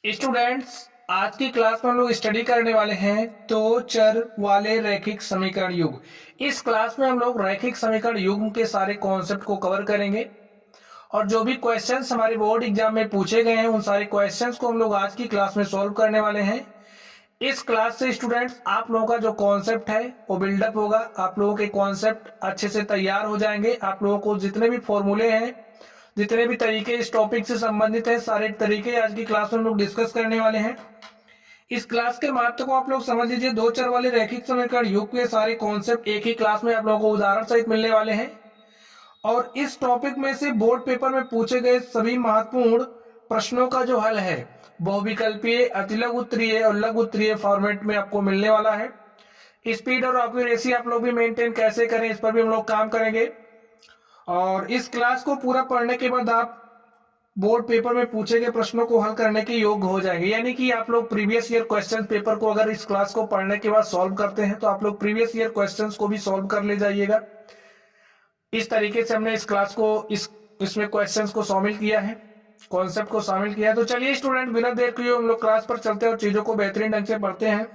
Students, आज की class में हम लोग स्टडी करने वाले हैं दो चर वाले रैखिक समीकरण युग्म। इस क्लास में हम लोग रैखिक समीकरण युग्म के सारे कॉन्सेप्ट को कवर करेंगे और जो भी क्वेश्चंस हमारे बोर्ड एग्जाम में पूछे गए हैं उन सारे क्वेश्चंस को हम लोग आज की क्लास में सॉल्व करने वाले हैं। इस क्लास से स्टूडेंट्स आप लोगों का जो कॉन्सेप्ट है वो बिल्डअप होगा, आप लोगों के कॉन्सेप्ट अच्छे से तैयार हो जाएंगे। आप लोगों को जितने भी फॉर्मूले हैं, जितने भी तरीके इस टॉपिक से संबंधित है, सारे तरीके आज की क्लास में हम लोग डिस्कस करने वाले हैं। इस क्लास के महत्व को आप लोग समझ लीजिए। दो चर वाले रैखिक समीकरण युग्म के सारे कॉन्सेप्ट एक ही क्लास में आप लोगों को उदाहरण सहित मिलने वाले हैं और इस टॉपिक में से बोर्ड पेपर में पूछे गए सभी महत्वपूर्ण प्रश्नों का जो हल है बहुविकल्पीय, अतिलघु उत्तरीय और लघु उत्तरीय फॉर्मेट में आपको मिलने वाला है। स्पीड और एक्यूरेसी आप लोग भी मेंटेन कैसे करें इस पर भी हम लोग काम करेंगे और इस क्लास को पूरा पढ़ने के बाद आप बोर्ड पेपर में पूछे गए प्रश्नों को हल करने के योग्य हो जाएंगे। यानी कि आप लोग प्रीवियस ईयर क्वेश्चन पेपर को अगर इस क्लास को पढ़ने के बाद सॉल्व करते हैं तो आप लोग प्रीवियस ईयर क्वेश्चंस को भी सॉल्व कर ले जाइएगा। इस तरीके से हमने इस क्लास को इसमें क्वेश्चंस को शामिल किया है, कॉन्सेप्ट को शामिल किया है। तो चलिए स्टूडेंट, बिना देर किए हम लोग क्लास पर चलते हैं और चीजों को बेहतरीन ढंग से पढ़ते हैं।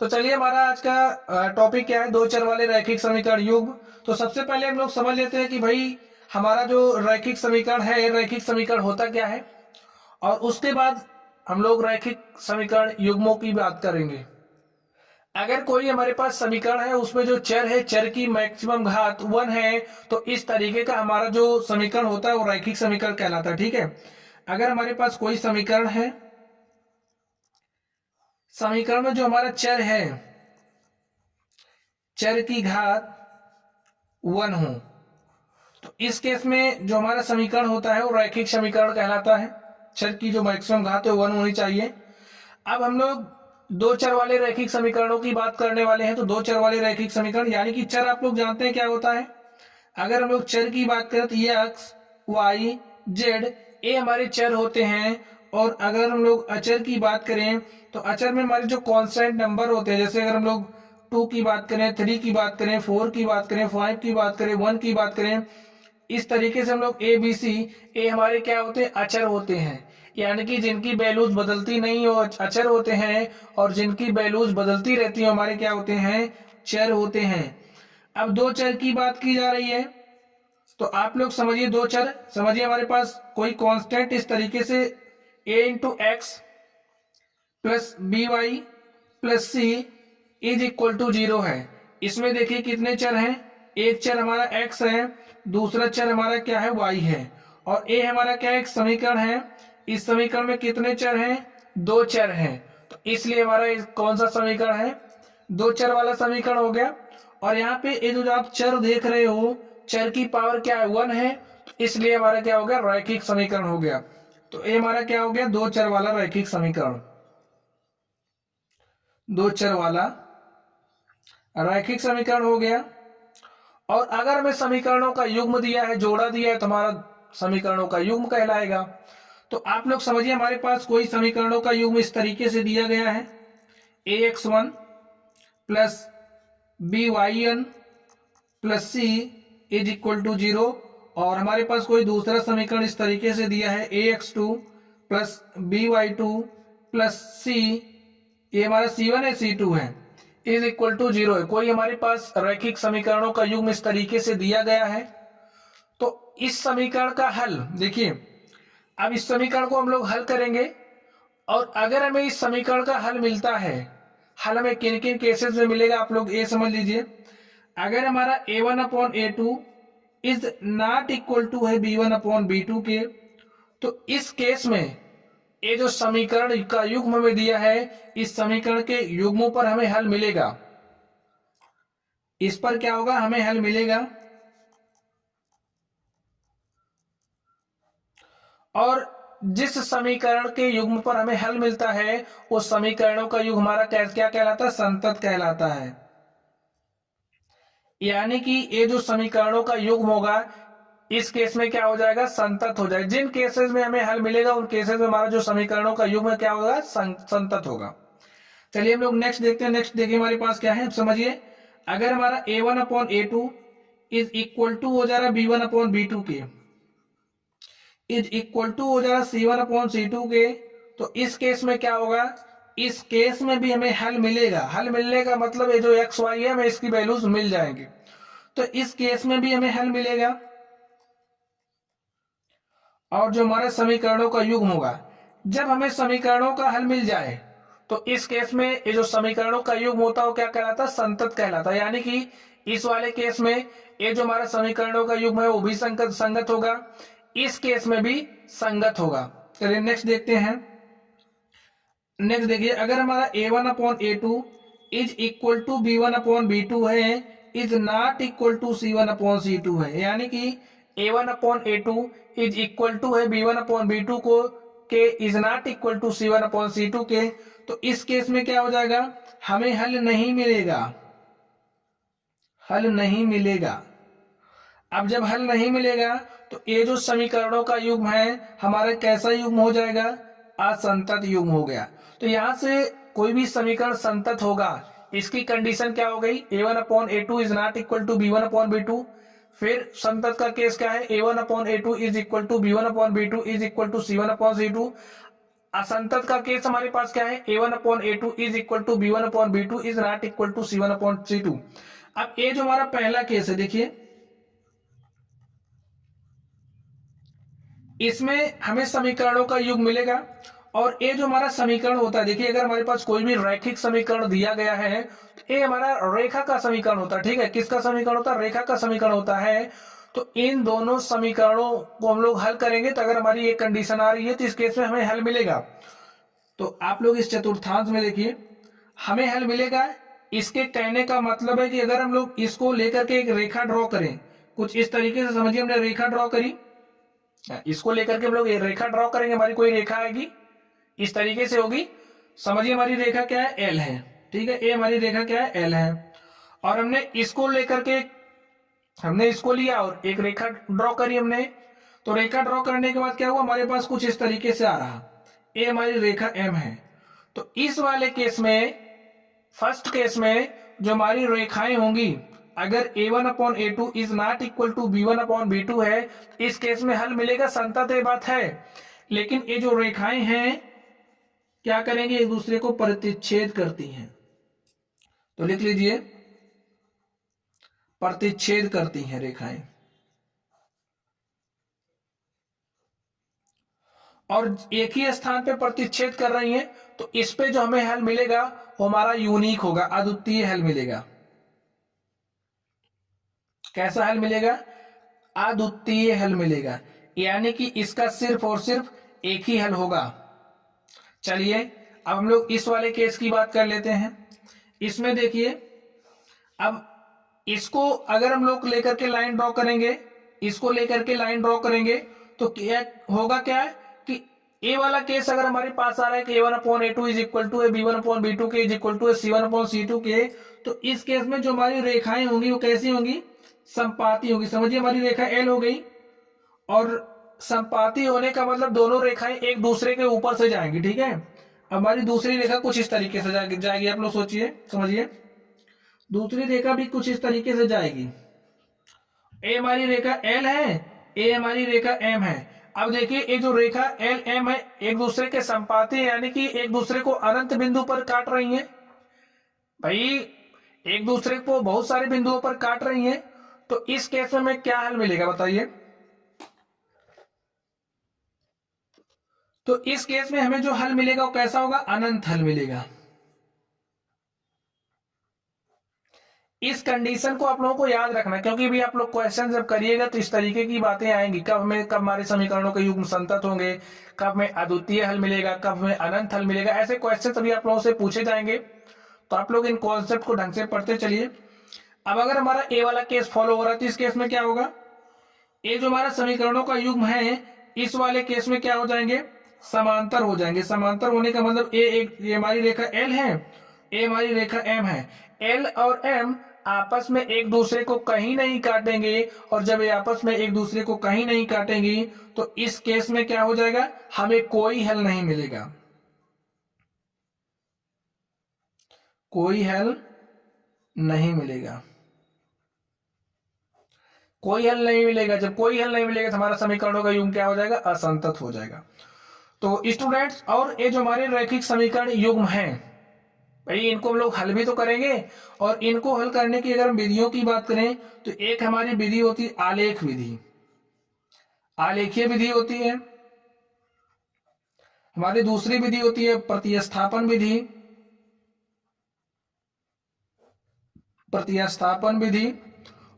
तो चलिए, हमारा आज का टॉपिक क्या है? दो चर वाले रैखिक समीकरण युग्म। तो सबसे पहले हम लोग समझ लेते हैं कि भाई हमारा जो रैखिक समीकरण है, रैखिक समीकरण होता क्या है, और उसके बाद हम लोग रैखिक समीकरण युग्मों की बात करेंगे। अगर कोई हमारे पास समीकरण है उसमें जो चर है, चर की मैक्सिमम घात 1 है, तो इस तरीके का हमारा जो समीकरण होता है वो रैखिक समीकरण कहलाता है। ठीक है, अगर हमारे पास कोई समीकरण है, समीकरण में जो हमारा चर है, चर की घात 1 हो, तो इस केस में जो हमारा समीकरण होता है वो रैखिक समीकरण कहलाता है। चर की जो मैक्सिमम घात है 1 होनी चाहिए। अब हम लोग दो चर वाले रैखिक समीकरणों की बात करने वाले हैं। तो दो चर वाले रैखिक समीकरण यानी कि चर आप लोग जानते हैं क्या होता है। अगर हम लोग चर की बात करें तो ये एक्स, वाई, जेड ये हमारे चर होते हैं। और अगर हम लोग अचर की बात करें तो अचर में हमारे जो कांस्टेंट नंबर होते हैं, जैसे अगर हम लोग 2 की बात करें, 3 की बात करें, 4 की बात करें, 5 की बात करें, 1 की बात करें, इस तरीके से हम लोग ए बी सी ये हमारे क्या होते हैं? अचर होते हैं। यानी कि जिनकी वैल्यूज बदलती नहीं हो अचर होते हैं, और जिनकी वैल्यूज बदलती रहती हो हमारे क्या होते हैं? चर होते हैं। अब दो चर की बात की जा रही है तो आप लोग समझिए, दो चर समझिए, हमारे पास कोई कांस्टेंट इस तरीके से a into X plus B Y plus C is equal to 0 है। इसमें देखिए कितने चर हैं? एक चर हमारा x है, दूसरा चर हमारा क्या है? y है, और a हमारा क्या है? एक समीकरण है। इस समीकरण में कितने चर हैं? दो चर हैं। तो इसलिए हमारा कौन सा समीकरण है? दो चर वाला समीकरण हो गया। और यहाँ पे ये जो आप चर देख रहे हो, चर की पावर क्या है? 1 है, तो इसलिए हमारा क्या हो गया? रैखिक समीकरण हो गया। तो ये हमारा क्या हो गया? दो चर वाला रैखिक समीकरण, दो चर वाला रैखिक समीकरण हो गया। और अगर हमें समीकरणों का युग्म दिया है, जोड़ा दिया है, तो हमारा समीकरणों का युग्म कहलाएगा। तो आप लोग समझिए, हमारे पास कोई समीकरणों का युग्म इस तरीके से दिया गया है, ax1 plus by1 plus C is equal to 0। और हमारे पास कोई दूसरा समीकरण इस तरीके से दिया है, ax2 प्लस by2 प्लस सी, ये हमारा c1 है, c2 है, इज इक्वल टू 0 है। कोई हमारे पास रैखिक समीकरणों का युग्म इस तरीके से दिया गया है। तो इस समीकरण का हल देखिए, अब इस समीकरण को हम लोग हल करेंगे और अगर हमें इस समीकरण का हल मिलता है, हल हमें किन किन केसेस में मिलेगा आप लोग ये समझ लीजिए। अगर हमारा a1 upon a2 is not equal to है b1 अपॉन b2 के, तो इस केस में ये जो समीकरण का युग्म हमें दिया है, इस समीकरण के युग्मों पर हमें हल मिलेगा। इस पर क्या होगा? हमें हल मिलेगा। और जिस समीकरण के युग्म पर हमें हल मिलता है उस समीकरणों का युग्म हमारा क्या कहलाता है? संतत कहलाता है। यानी कि ये जो समीकरणों का युग्म होगा इस केस में क्या हो जाएगा? संतत हो जाएगा। जिन केसेस में हमें हल मिलेगा उन केसेस में हमारा जो समीकरणों का युग्म क्या होगा? संतत होगा। चलिए हम लोग नेक्स्ट देखते हैं। नेक्स्ट देखिए हमारे पास क्या है, समझिए। अगर हमारा a1 upon a2 is equal to हो जा रहा है b1 अपॉन b2 के, इज इक्वल टू हो जा रहा है c1 अपॉन c2 के, तो इस केस में क्या होगा, इस केस में भी हमें हल मिलेगा। हल मिलने का मतलब ये जो एक्स वाई है हमें इसकी वैल्यूज मिल जाएंगी, तो इस केस में भी हमें हल मिलेगा। और जो हमारे समीकरणों का युग्म होगा, जब हमें समीकरणों का हल मिल जाए तो इस केस में ये जो समीकरणों का युग्म होता है वो क्या कहलाता है, संतत कहलाता है। यानी कि इस वाले केस में ये जो हमारा समीकरणों का युग्म है वो भी संगत होगा, इस केस में भी संगत होगा। चलिए नेक्स्ट देखते हैं। नेक्स्ट देखिए, अगर हमारा a1/a2 is equal to b1/b2 है, is not equal to c1/c2 है, यानी कि a1/a2 इज इक्वल टू है b1/b2 को के, is not equal to c1/c2 के, तो इस केस में क्या हो जाएगा, हमें हल नहीं मिलेगा, हल नहीं मिलेगा। अब जब हल नहीं मिलेगा तो ये जो समीकरणों का युग्म है हमारा कैसा युग्म हो जाएगा, असंतत युग्म हो गया। तो यहां से कोई भी समीकरण संतत होगा, इसकी कंडीशन क्या हो गई, a1/a2 is not equal to b1/b2। फिर संतत का केस क्या है, a1/a2 is equal to b1/b2 is equal to c1/c2। असंतत का केस हमारे पास क्या है, a1/a2 is equal to b1/b2 is not equal to c1/c2। अब ये जो हमारा पहला केस है, देखिए इसमें हमें समीकरणों का युग मिलेगा। और ये जो हमारा समीकरण होता है, देखिए अगर हमारे पास कोई भी रैखिक समीकरण दिया गया है तो ये हमारा रेखा का समीकरण होता है। ठीक है, किसका समीकरण होता है, रेखा का समीकरण होता है। तो इन दोनों समीकरणों को हम लोग हल करेंगे, तो अगर हमारी एक कंडीशन आ रही है तो इस केस में हमें हल मिलेगा। तो आप लोग इस चतुर्थांश में देखिए हमें हल मिलेगा। इसके कहने का मतलब है कि अगर हम लोग इसको लेकर के एक रेखा ड्रॉ करें, कुछ इस तरीके से समझिए, हमने रेखा ड्रॉ करी, इसको लेकर के हम लोग ये रेखा ड्रॉ करेंगे, हमारी कोई रेखा आएगी इस तरीके से होगी। समझिए हमारी रेखा क्या है, एल है। ठीक है, ये हमारी रेखा क्या है, एल है। और हमने इसको लेकर के हमने इसको लिया और एक रेखा ड्रॉ करी हमने। तो रेखा ड्रॉ करने के बाद क्या हुआ, हमारे पास कुछ इस तरीके से आ रहा, ये हमारी रेखा एम है। तो इस वाले केस में, फर्स्ट केस में जो हमारी रेखाएं होंगी, अगर a1/a2 is not equal to b1/b2 है, इस केस में हल मिलेगा, संतत ये बात है। लेकिन ये जो रेखाएं हैं क्या करेंगे, एक दूसरे को प्रतिच्छेद करती हैं। तो लिख लीजिए, प्रतिच्छेद करती हैं रेखाएं। और एक ही स्थान पे प्रतिच्छेद कर रही हैं, तो इस पे जो हमें हल मिलेगा वो हमारा यूनिक होगा, अद्वितीय हल मिलेगा। कैसा हल मिलेगा, अद्वितीय हल मिलेगा, यानी कि इसका सिर्फ और सिर्फ एक ही हल होगा। चलिए अब हम लोग इस वाले केस की बात कर लेते हैं। इसमें देखिए, अब इसको अगर हम लोग लेकर के लाइन ड्रॉ करेंगे, इसको लेकर के लाइन ड्रॉ करेंगे, तो क्या होगा, क्या है कि ए वाला केस अगर हमारे पास आ रहा है कि a1/a2 is equal to b1/b2 के इज इक्वल टू c1/c2 के, तो इस केस में जो हमारी रेखाएं होंगी वो कैसी होंगी, संपाती होगी। समझिए हमारी रेखा एल हो गई, और संपाती होने का मतलब दोनों रेखाएं एक दूसरे के ऊपर से जाएंगी। ठीक है, हमारी दूसरी रेखा कुछ इस तरीके से जाएगी, आप लोग सोचिए, समझिए, दूसरी रेखा भी कुछ इस तरीके से जाएगी। ए हमारी रेखा एल है, ए हमारी रेखा एम है। अब देखिए ये जो रेखा एल एम है एक दूसरे के संपाती, यानी कि एक दूसरे को अनंत बिंदु पर काट रही हैं। भाई एक दूसरे को बहुत सारे बिंदुओं पर काट रही हैं, तो इस केस में हमें क्या हल मिलेगा बताइए। तो इस केस में हमें जो हल मिलेगा वो कैसा होगा, अनंत हल मिलेगा। इस कंडीशन को आप लोगों को याद रखना, क्योंकि भी आप लोग क्वेश्चन जब करिएगा तो इस तरीके की बातें आएंगी, कब हमारे समीकरणों के युग्म संतत होंगे, कब में अद्वितीय हल मिलेगा, कब में अनंत हल मिलेगा, ऐसे क्वेश्चन सभी आप लोगों से पूछे जाएंगे। तो आप लोग इन कॉन्सेप्ट को ढंग से पढ़ते चलिए। अब अगर हमारा ए वाला केस फॉलो हो रहा है तो इस केस में क्या होगा, ये जो हमारा समीकरणों का युग्म है इस वाले केस में क्या हो जाएंगे, समांतर हो जाएंगे। समांतर होने का मतलब ये हमारी रेखा एल है, ए हमारी रेखा एम है। एल और एम आपस में एक दूसरे को कहीं नहीं काटेंगे, और जब ये आपस में एक दूसरे को कहीं नहीं काटेंगी तो इस केस में क्या हो जाएगा, हमें कोई हल नहीं मिलेगा, कोई हल नहीं मिलेगा, कोई हल नहीं मिलेगा। जब कोई हल नहीं मिलेगा तो हमारा समीकरणों का युग्म क्या हो जाएगा, असंतत हो जाएगा। तो स्टूडेंट्स, और ये जो हमारे रैखिक समीकरण युग्म हैं भाई, इनको हम लोग हल भी तो करेंगे। और इनको हल करने की अगर हम विधियों की बात करें तो एक हमारी विधि होती है आलेख विधि, आलेखीय विधि होती है। हमारी दूसरी विधि होती है प्रतिस्थापन विधि, प्रतिस्थापन विधि।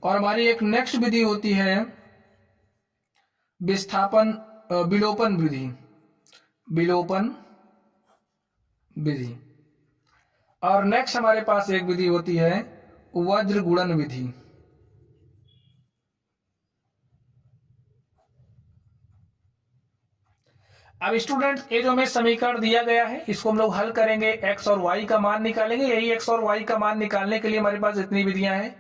और हमारी एक नेक्स्ट विधि होती है विस्थापन विलोपन विधि, विलोपन विधि। और नेक्स्ट हमारे पास एक विधि होती है वज्र गुणन विधि। अब स्टूडेंट, ये जो हमें समीकरण दिया गया है इसको हम लोग हल करेंगे, एक्स और वाई का मान निकालेंगे। यही एक्स और वाई का मान निकालने के लिए हमारे पास इतनी विधियां हैं,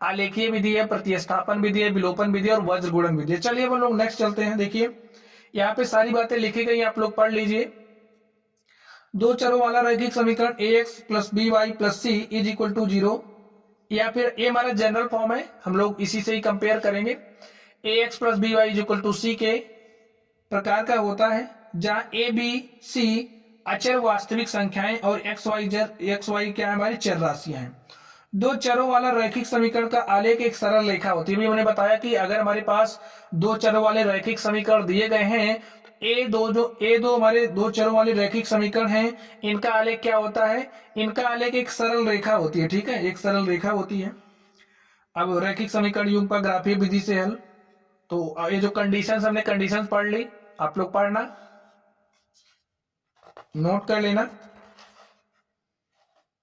आलेखीय विधि है, प्रतिस्थापन विधि है, विलोपन विधि और वज्र गुणन विधि है। चलिए हम लोग नेक्स्ट चलते हैं। देखिए यहाँ पे सारी बातें लिखी गई, आप लोग पढ़ लीजिए। दो चरों वाला रैखिक समीकरण ax plus B Y plus C is equal to 0, या फिर ये हमारा जनरल फॉर्म है, हम लोग इसी से ही कंपेयर करेंगे। ax plus B Y is equal to C के प्रकार का होता है, जहां ए बी सी अचर वास्तविक संख्याएं और एक्स वाई क्या है, हमारी चर राशियां हैं। दो चरों वाला रैखिक समीकरण का आलेख एक सरल रेखा होती है। हमने बताया कि अगर हमारे पास दो चरों वाले रैखिक समीकरण दिए गए हैं तो ए दो हमारे दो चरों वाले रैखिक समीकरण हैं, इनका आलेख क्या होता है, इनका आलेख एक सरल रेखा होती है। ठीक है, एक सरल रेखा होती है। अब रैखिक समीकरण युग्म पर ग्राफीय विधि से हल, तो ये जो कंडीशंस हमने कंडीशंस पढ़ ली, आप लोग पढ़ना, नोट कर लेना।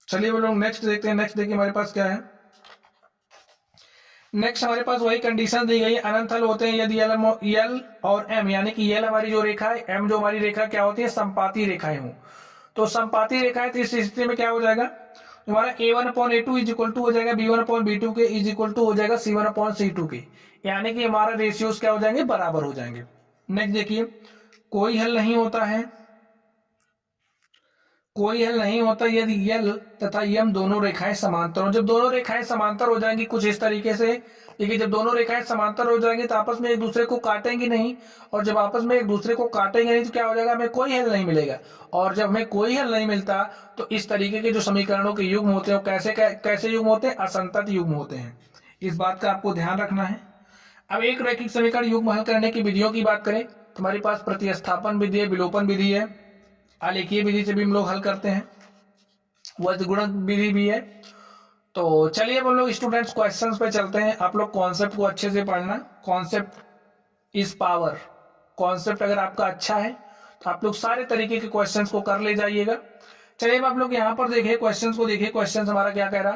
चलिए वो लोग नेक्स्ट देखते हैं। नेक्स्ट देखिए हमारे पास क्या है। नेक्स्ट हमारे पास वही कंडीशन दी गई, अनंत हल होते हैं यदि एल और एम, यानी कि एल हमारी जो रेखा है, एम जो हमारी रेखा क्या होती है, संपाती रेखाएं हो। तो संपाती रेखाएं, तो इस स्थिति में क्या हो जाएगा, हमारा a1/a2 इज इक्वल टू हो जाएगा b1/b2 के इज इक्वल टू हो जाएगा c1/c2 के, यानी कि हमारा रेशियोज क्या हो जाएंगे, बराबर हो जाएंगे। नेक्स्ट देखिए, कोई हल नहीं होता है, कोई हल नहीं होता यदि यल तथा यम दोनों रेखाएं समांतर हो। जब दोनों रेखाएं समांतर हो जाएंगी कुछ इस तरीके से, देखिए जब दोनों रेखाएं समांतर हो जाएंगी तो आपस में एक दूसरे को काटेंगी नहीं, और जब आपस में एक दूसरे को काटेंगे नहीं तो क्या हो जाएगा, हमें कोई हल नहीं मिलेगा। और जब हमें कोई हल नहीं मिलता तो इस तरीके के जो समीकरणों के युग्म होते हैं कैसे कैसे युग्म होते हैं, असंतत युग्म होते हैं। इस बात का आपको ध्यान रखना है। अब एक रैखिक समीकरण युग्म हल करने की विधियों की बात करें तो हमारे पास प्रतिस्थापन विधि है, विलोपन विधि है, आलेखीय विधि से भी हम लोग हल करते हैं, वज्र गुणन विधि भी है। तो चलिए अब हम लोग स्टूडेंट्स क्वेश्चंस पे चलते हैं। आप लोग कॉन्सेप्ट को अच्छे से पढ़ना, कॉन्सेप्ट इज पावर। कॉन्सेप्ट अगर आपका अच्छा है तो आप लोग सारे तरीके के क्वेश्चंस को कर ले जाइएगा। चलिए अब आप लोग यहाँ पर देखिए क्वेश्चंस को, देखिए क्वेश्चन हमारा क्या कह रहा,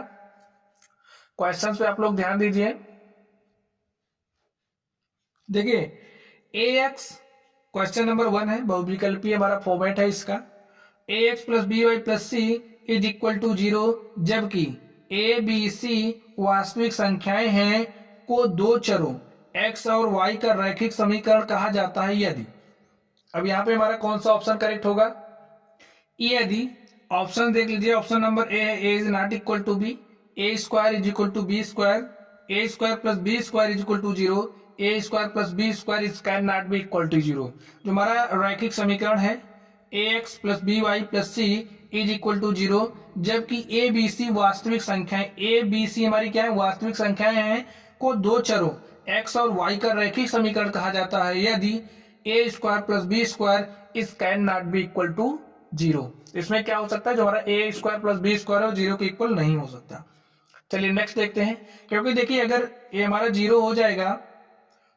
क्वेश्चन पे आप लोग ध्यान दीजिए। देखिए ax क्वेश्चन नंबर 1 है, बहुविकल्पीय हमारा फॉर्मेट है इसका। ax plus B Y plus C is equal to 0, जबकि ए बी सी वास्तविक संख्याएं हैं को दो चरों x और y का रैखिक समीकरण कहा जाता है यदि। अब यहाँ पे हमारा कौन सा ऑप्शन करेक्ट होगा, यदि। ऑप्शन देख लीजिए, ऑप्शन नंबर ए है a is not equal to B, A square is equal to B square, A square plus B square is equal to 0, A square plus B square is can not be equal to 0। जो हमारा रैखिक समीकरण है ax plus B Y plus C is equal to 0, जबकि A B C वास्तविक संख्याएं, A B C हमारी क्या है, वास्तविक संख्याएं हैं को दो चरों x और y का रैखिक समीकरण कहा जाता है यदि A square plus B square is can not be equal to 0। इसमें क्या हो सकता है, जो हमारा A square plus B square है 0 के इक्वल नहीं हो सकता। चलिए नेक्स्ट देखते हैं, क्योंकि देखिए अगर ये हमारा 0 हो जाएगा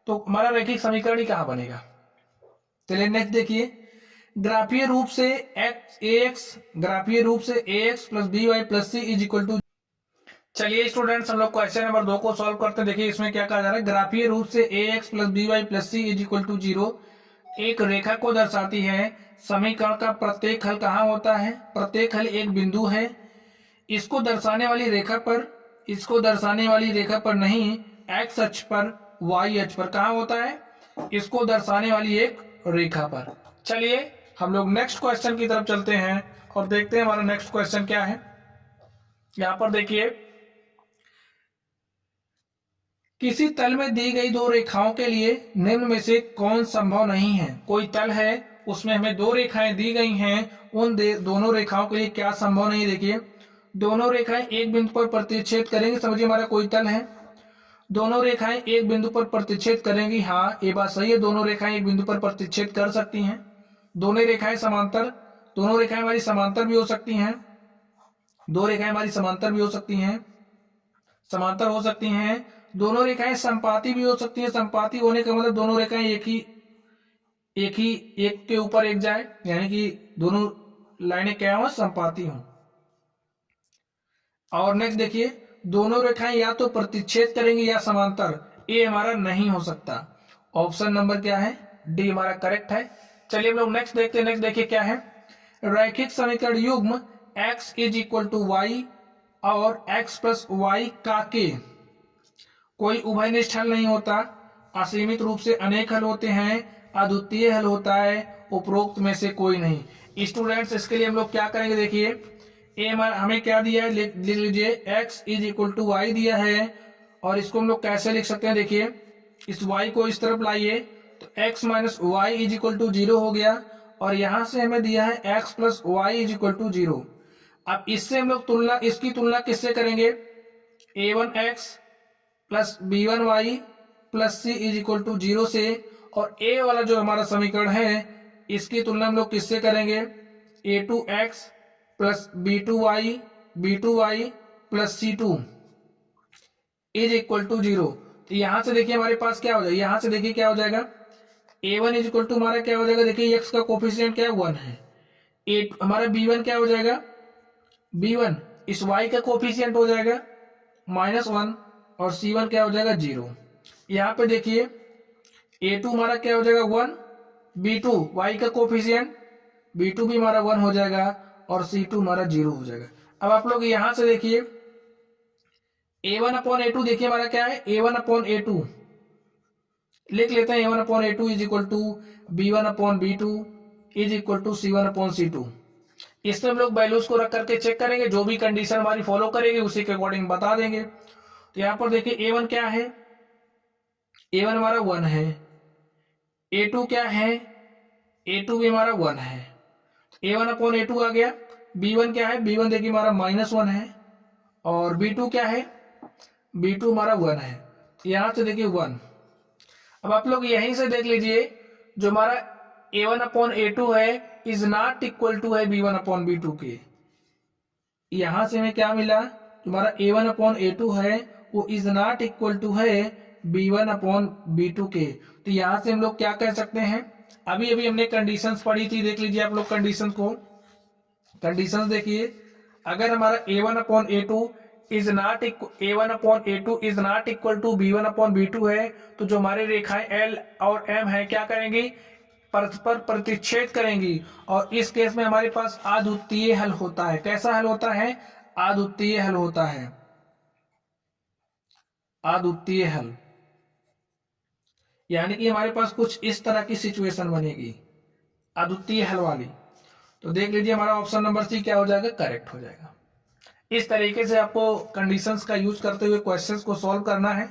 तो हमारा रैखिक समीकरण ही कहां बनेगा। चलिए नेक्स्ट देखिए, ग्राफीय रूप से ग्राफीय रूप से ax plus B Y plus C is equal to. चलिए स्टूडेंट्स हम लोग क्वेश्चन नंबर 2 को सॉल्व करते हैं। देखिए इसमें क्या कहा जा रहा है, ग्राफीय रूप से ax plus B Y plus C is equal to 0 एक रेखा को दर्शाती है। समीकरण का प्रत्येक हल कहाँ होता है, प्रत्येक हल एक बिंदु है। इसको दर्शाने वाली रेखा पर नहीं, x अक्ष पर, y अक्ष पर कहाँ होता है, इसको दर्शाने वाली एक रेखा पर। चलिए हम लोग नेक्स्ट क्वेश्चन की तरफ चलते हैं और देखते हैं हमारा नेक्स्ट क्वेश्चन क्या है। यहां पर देखिए, किसी तल में दी गई दो रेखाओं के लिए निम्न में से कौन संभव नहीं है। कोई तल है उसमें हमें दो रेखाएं दी गई हैं, उन दोनों रेखाओं के लिए क्या संभव नहीं है। देखिए दोनों रेखाएं एक बिंदु पर प्रतिच्छेद करेंगी, समझिए हमारा कोई तल है, दोनों रेखाएं एक बिंदु पर प्रतिच्छेद करेंगी। हाँ ये बात सही है, दोनों रेखाएं एक बिंदु पर प्रतिच्छेद कर सकती हैं। दोनों रेखाएं समांतर, दोनों रेखाएं हमारी समांतर भी हो सकती हैं, दो रेखाएं हमारी समांतर भी हो सकती हैं, समांतर हो सकती हैं। दोनों रेखाएं संपाती भी हो सकती हैं, संपाती होने का मतलब दोनों रेखाएं एक के ऊपर एक जाए, यानी कि दोनों लाइनें क्या हो, संपाती हो। और नेक्स्ट देखिए दोनों रेखाएं या तो प्रतिच्छेद करेंगी या समांतर, ये हमारा नहीं हो सकता। ऑप्शन नंबर क्या है, डी हमारा करेक्ट है। चलिए हम लोग नेक्स्ट देखते हैं। नेक्स्ट देखिए क्या है, रैखिक समीकरण युग्म x is equal to Y और x प्लस वाई का के कोई उभयनिष्ठ हल नहीं होता, असीमित रूप से अनेक हल होते हैं, अद्वितीय हल होता है, उपरोक्त में से कोई नहीं। स्टूडेंट्स इसके लिए हम लोग क्या करेंगे, देखिए ए हमें क्या दिया है, लिख लीजिए x is equal to Y दिया है, और इसको हम लोग कैसे लिख सकते हैं, देखिए इस y को इस तरफ लाइए तो x minus Y is equal to 0 हो गया, और यहां से हमें दिया है x plus Y is equal to 0। अब इससे हम लोग इसकी तुलना किससे करेंगे, a1x plus b1y plus c is equal to 0 से, और a वाला जो हमारा समीकरण है इसकी तुलना हम लोग किससे करेंगे, a2x plus b2y plus c2 is equal to 0। तो यहां से देखिए हमारे पास क्या हो जाएगा, यहां से देखिए क्या हो जाएगा, a1 इज इक्वल टू हमारा क्या हो जाएगा, देखिए x का कोफिशिएंट क्या है 1 है, हमारा b1 क्या हो जाएगा, b1 इस y का कोफिशिएंट हो जाएगा -1, और c1 क्या हो जाएगा 0। यहाँ पे देखिए a2 हमारा क्या हो जाएगा 1, b2 y का कोफिशिएंट b2 भी हमारा 1 हो जाएगा, और c2 हमारा 0 हो जाएगा। अब आप लोग यहां से देखिए a1 अपॉन a2 देखिए हमारा क्या है, a1 अपॉन a2 लिख लेते हैं, a1 upon a2 is equal to b1 upon b2 is equal to c1 upon c2। इसमें हम लोग वैल्यूज को रख करके चेक करेंगे, जो भी कंडीशन हमारी फॉलो करेंगे उसी के अकॉर्डिंग बता देंगे। तो यहाँ पर देखिए a1 क्या है, a1 हमारा 1 है, a2 क्या है, a2 भी हमारा 1 है, a1 अपॉन a2 आ गया। b1 क्या है, b1 देखिए हमारा -1 है, और b2 क्या है, b2 हमारा 1 है, यहां से देखिए 1। अब आप लोग यहीं से देख लीजिए जो हमारा a1 अपॉन a2 है इज नॉट इक्वल टू है b1 अपॉन b2 के, यहां से हमें क्या मिला, तुम्हारा a1 अपॉन a2 है वो इज नॉट इक्वल टू है b1 अपॉन b2 के। तो यहां से हम लोग क्या कह सकते हैं, अभी अभी हमने कंडीशंस पढ़ी थी, देख लीजिए आप लोग कंडीशन को, कंडीशंस देखिए, अगर हमारा a1 upon a2 is not a1 upon a2 is not equal to b1 upon b2 है, तो जो हमारी रेखाएं l और m है क्या करेंगी, परस्पर प्रतिच्छेद करेंगी, और इस केस में हमारे पास अद्वितीय हल होता है। कैसा हल होता है, अद्वितीय हल होता है, अद्वितीय हल, यानी कि हमारे पास कुछ इस तरह की सिचुएशन बनेगी अद्वितीय हल वाली। तो देख लीजिए हमारा ऑप्शन नंबर सी क्या हो जाएगा, करेक्ट हो जाएगा। इस तरीके से आपको कंडीशंस का यूज करते हुए क्वेश्चंस को सॉल्व करना है।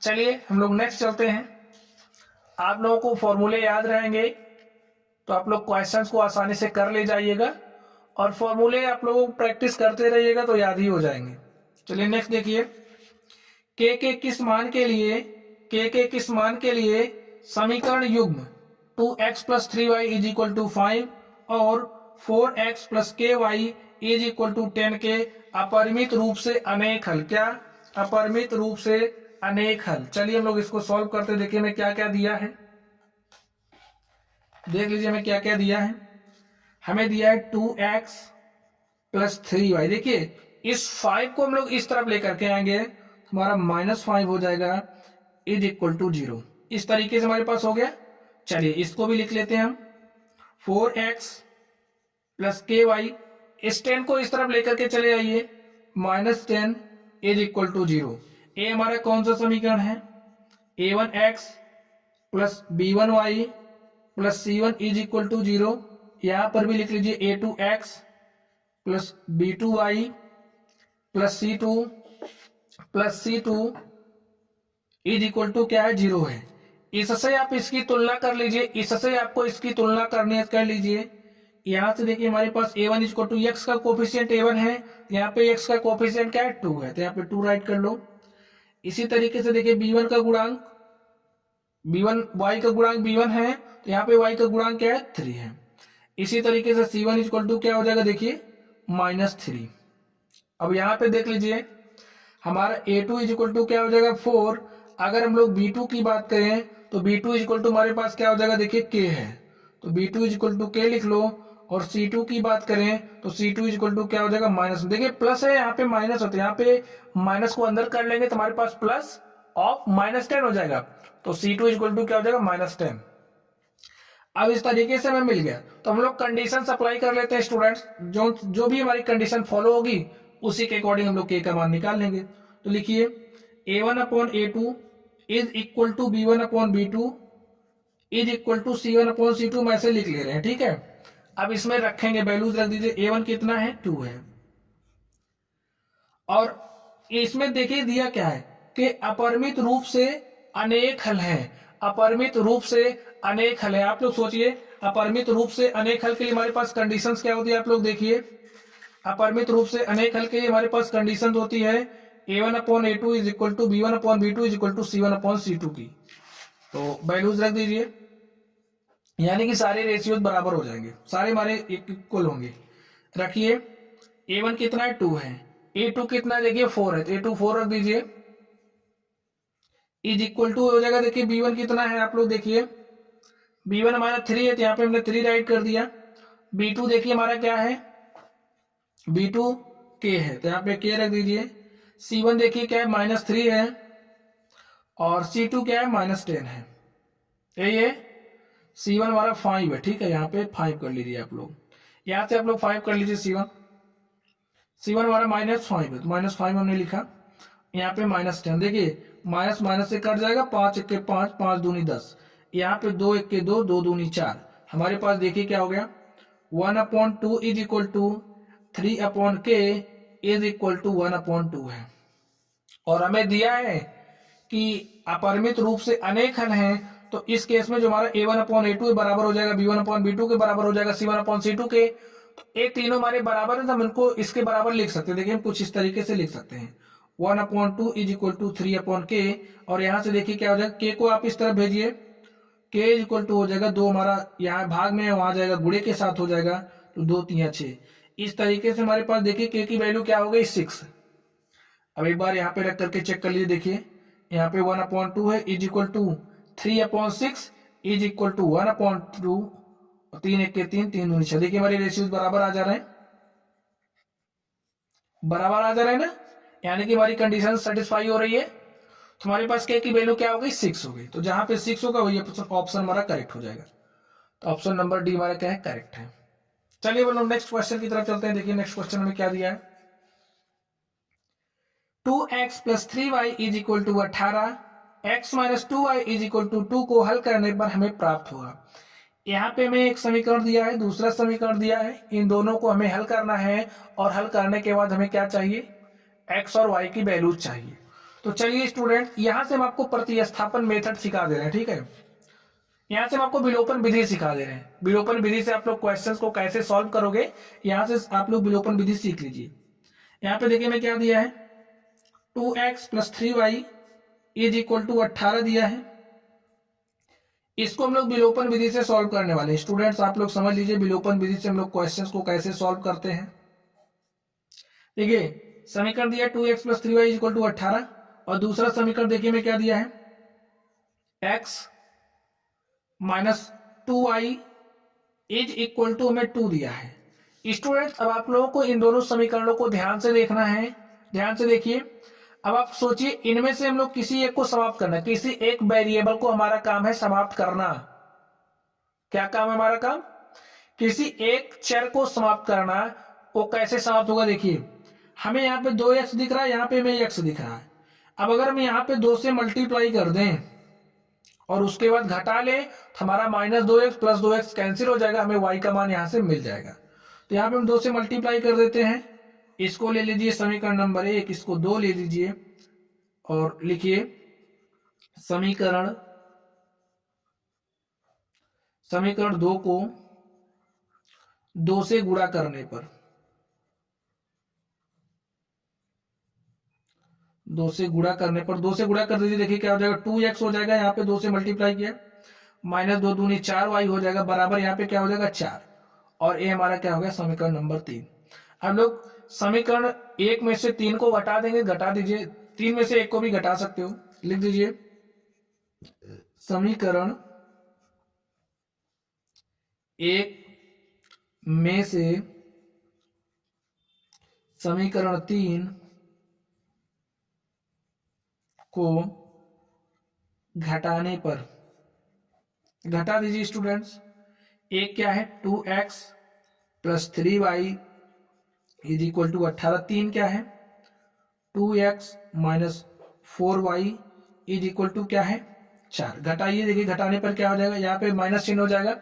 चलिए हम लोग नेक्स्ट चलते हैं। आप लोगों को फॉर्मूले याद रहेंगे तो आप लोग क्वेश्चंस को आसानी से कर ले जाइएगा, और फॉर्मूले आप लोगों को प्रैक्टिस करते रहिएगा तो याद ही हो जाएंगे। चलिए नेक्स्ट देखिए, के किस मान के लिए, के किस मान के लिए समीकरण युग्म 2x plus 3y is equal to 5 और 4x plus k Y is equal to 10 के अपरिमित रूप से अनेक हल, क्या अपरिमित रूप से अनेक हल। चलिए हम लोग इसको सॉल्व करते, देखिए हमें क्या क्या दिया है, देख लीजिए हमें क्या क्या दिया है। हमें दिया है 2x प्लस 3y, देखिए इस 5 को हम लोग इस तरफ लेकर के आएंगे, हमारा -5 हो जाएगा इज इक्वल टू 0। इस तरीके से हमारे पास हो गया। चलिए इसको भी लिख लेते हैं हम, 4x प्लस के वाई, इस 10 को इस तरफ लेकर के चले आइए, -10 इज इक्वल टू 0। ए हमारा कौन सा समीकरण है, a1x plus b1y plus c1 is equal to 0। यहां पर भी लिख लीजिए a2x plus b2y plus c2 is equal to क्या है, 0 है। इससे आप इसकी तुलना कर लीजिए, इससे आपको इसकी तुलना करनी है, कर लीजिए। यहां से देखिए हमारे पास a1 इक्वल टू एक्स का कोफिशिएंट a1 है, यहाँ पे x का कोफिशिएंट क्या है 2 है, तो यहाँ पे 2 राइट कर लो। इसी तरीके से देखिए b1 का गुणांक b1 y का गुणांक b1 है, तो यहाँ पे y का गुणांक क्या है 3 है। इसी तरीके से c1 इक्वल टू क्या हो जाएगा देखिए -3। अब यहाँ पे देख लीजिए हमारा a2 इक्वल टू क्या हो जाएगा 4। अगर हम लोग b2 की बात करें तो b2 इक्वल टू हमारे पास क्या हो जाएगा देखिए k है, तो b2 इक्वल टू k लिख लो। और c2 की बात करें तो c2 इक्वल टू क्या हो जाएगा माइनस, देखिए प्लस है यहाँ पे माइनस होता है, यहाँ पे माइनस को अंदर कर लेंगे तो हमारे पास प्लस ऑफ -10 हो जाएगा, तो c2 इक्वल टू क्या हो जाएगा -10। अब इस तरीके से हमें मिल गया, तो हम लोग कंडीशन अप्लाई कर लेते हैं स्टूडेंट्स, जो भी हमारी कंडीशन फॉलो होगी उसी के अकॉर्डिंग हम लोग k का मान निकाल लेंगे। तो लिखिए a1 upon a2 is equal to b1 upon b2 is equal to c1 upon c2, हम ऐसे लिख ले रहे हैं, ठीक है। अब इसमें रखेंगे वैल्यूज रख दीजिए, a1 कितना है 2 है, और इसमें देखिए दिया क्या है कि अपरिमित रूप से अनेक हल हैं, अपरिमित रूप से अनेक हल है। आप लोग सोचिए अपरिमित रूप से अनेक हल के लिए हमारे पास कंडीशंस क्या होती है, आप लोग देखिए अपरिमित रूप से अनेक हल के लिए हमारे पास कंडीशन होती है a1 upon a2 is equal to b1 upon b2 is equal to c1 upon c2 की, तो वैल्यूज रख दीजिए, यानी कि सारे रेशियोज बराबर हो जाएंगे, सारे हमारे इक्वल होंगे। रखिए a1 कितना है 2 है, a2 कितना है देखिए 4 है, तो a2 4 रख दीजिए, इज इक्वल टू हो जाएगा देखिए b1 कितना है, आप लोग देखिए b1 हमारा 3 है, तो यहाँ पे हमने 3 राइट कर दिया। b2 देखिए हमारा क्या है b2 k है, तो यहाँ पे k रख दीजिए। c1 देखिए क्या है -3 है, और c2 क्या है -10 है, ये c1 हमारा 5 है, ठीक है, यहाँ पे 5 कर लीजिए आप लोग, यहाँ से आप लोग 5 कर लीजिए। c1 हमारा -5 है, तो -5 हमने लिखा, यहाँ पे -10, देखिए माइनस माइनस से कट जाएगा, 5 1 के 5, 5 दूनी 10, यहाँ पे 2 1 के 2, 2 दूनी 4, हमारे पास देखिए क्या हो गया 1/2 is equal to 3/k is equal to 1/2 है। और हमें दिया है कि अपरिमित रूप से अनेक हल हैं, तो इस केस में जो हमारा a1/a2 बराबर हो जाएगा b1/b2 के बराबर हो जाएगा c1/c2 के, तो ये तीनों हमारे बराबर है, तो हम इनको इसके बराबर लिख सकते हैं। देखिए हम कुछ इस तरीके से लिख सकते हैं 1/2 इज इक्वल टू 3/k, और यहाँ से देखिए क्या हो जाएगा k को आप इस तरफ भेजिए, k इज इक्वल टू हो जाएगा 2, हमारा यहाँ भाग में है वहां जाएगा गुणे के साथ हो जाएगा, तो 2 3 6, इस तरीके से हमारे पास देखिए k की वैल्यू क्या हो गई 6। अब एक बार यहाँ पे रख करके चेक कर लीजिए, देखिए यहाँ पे 1/2 है is equal to 3/6 is equal to 1/2, 3 1 के 3, 3 दूनी 6, देखिए हमारे रेशियोज बराबर आ जा रहे हैं, बराबर आ जा रहे हैं ना, यानी कि हमारी कंडीशन सेटिस्फाई हो रही है। तो हमारे पास k की वैल्यू क्या हो गई 6 हो गई, तो जहां पे 6 होगा वही ऑप्शन हमारा करेक्ट हो जाएगा, तो ऑप्शन नंबर डी हमारा क्या है करेक्ट है। चलिए बोलो नेक्स्ट क्वेश्चन की तरफ चलते हैं। देखिए नेक्स्ट क्वेश्चन में क्या दिया है, 2x plus 3y is equal to 18, x minus 2y is equal to 2 को हल करने पर हमें प्राप्त होगा। यहाँ पे हमें एक समीकरण दिया है, दूसरा समीकरण दिया है, इन दोनों को हमें हल करना है, और हल करने के बाद हमें क्या चाहिए x और y की वैल्यूज चाहिए। तो चलिए स्टूडेंट यहाँ से हम आपको प्रतिस्थापन मेथड सिखा दे रहे हैं, ठीक है, यहाँ से हम आपको विलोपन विधि सिखा दे रहे हैं। विलोपन विधि से आप लोग क्वेश्चंस को कैसे सॉल्व करोगे, यहाँ से आप लोग विलोपन विधि सीख लीजिए। यहाँ पे देखिए मैं क्या दिया है 2x plus 3y is equal to 18 दिया है, इसको हम लोग विलोपन विधि से सॉल्व करने वाले हैं। स्टूडेंट्स आप लोग समझ लीजिए विलोपन विधि से हम लोग क्वेश्चंस को कैसे सॉल्व करते हैं। देखिए समीकरण दिया 2x plus 3y is equal to 18, और दूसरा समीकरण देखिए में क्या दिया है x minus 2y is equal to हमें 2 दिया है। स्टूडेंट्स अब आप लोगों को इन दोनों समीकरणों को ध्यान से देखना है, ध्यान से देखिए। अब आप सोचिए इनमें से हम लोग किसी एक को समाप्त करना, किसी एक वेरिएबल को हमारा काम है समाप्त करना। क्या काम है हमारा काम, किसी एक चर को समाप्त करना। वो कैसे समाप्त होगा, देखिए हमें यहाँ पे 2x दिख रहा है, यहाँ पे हमें x दिख रहा है। अब अगर हम यहाँ पे 2 से मल्टीप्लाई कर दें और उसके बाद घटा ले तो हमारा -2x प्लस 2x कैंसिल हो जाएगा, हमें y का मान यहाँ से मिल जाएगा। तो यहाँ पे हम 2 से मल्टीप्लाई कर देते हैं, इसको ले लीजिए समीकरण नंबर 1, इसको 2 ले लीजिए और लिखिए समीकरण समीकरण 2 को 2 से गुणा करने पर, 2 से गुणा करने पर, 2 से गुणा कर दीजिए, देखिए क्या हो जाएगा, 2x हो जाएगा, यहाँ पे 2 से मल्टीप्लाई किया, माइनस 2 दूनी 4y हो जाएगा, बराबर यहाँ पे क्या हो जाएगा 4, और ये हमारा क्या हो गया समीकरण नंबर 3। हम लोग समीकरण 1 में से 3 को घटा देंगे, घटा दीजिए, 3 में से 1 को भी घटा सकते हो, लिख दीजिए समीकरण 1 में से समीकरण 3 को घटाने पर, घटा दीजिए स्टूडेंट्स, एक क्या है 2x plus 3y is equal to 18, 3 क्या है 2x minus 4y is equal to क्या है 4। घटाइए, देखिए घटाने पर क्या हो जाएगा, यहाँ पे माइनस चिन्ह हो जाएगा,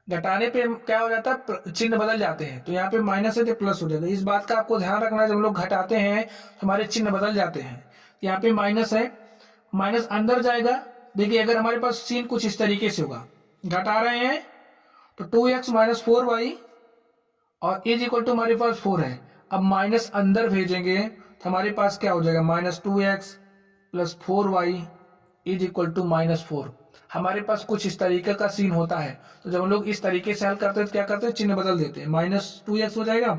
घटाने पे क्या हो जाता है चिन्ह बदल जाते हैं, तो यहाँ पे माइनस है तो प्लस हो जाएगा। इस बात का आपको ध्यान रखना है, जब हम लोग घटाते हैं हमारे चिन्ह बदल जाते हैं। यहाँ पे माइनस है, माइनस अंदर जाएगा, देखिए अगर हमारे पास सीन कुछ इस तरीके से होगा, घटा रहे हैं तो 2x माइनस 4y और इज इक्वल टू हमारे पास 4 है, अब माइनस अंदर भेजेंगे तो हमारे पास क्या हो जाएगा minus 2x plus 4y is equal to minus 4। हमारे पास कुछ इस तरीके का सीन होता है, तो जब हम लोग इस तरीके से हल करते हैं तो क्या करते हैं चिन्ह बदल देते हैं, माइनस 2x हो जाएगा,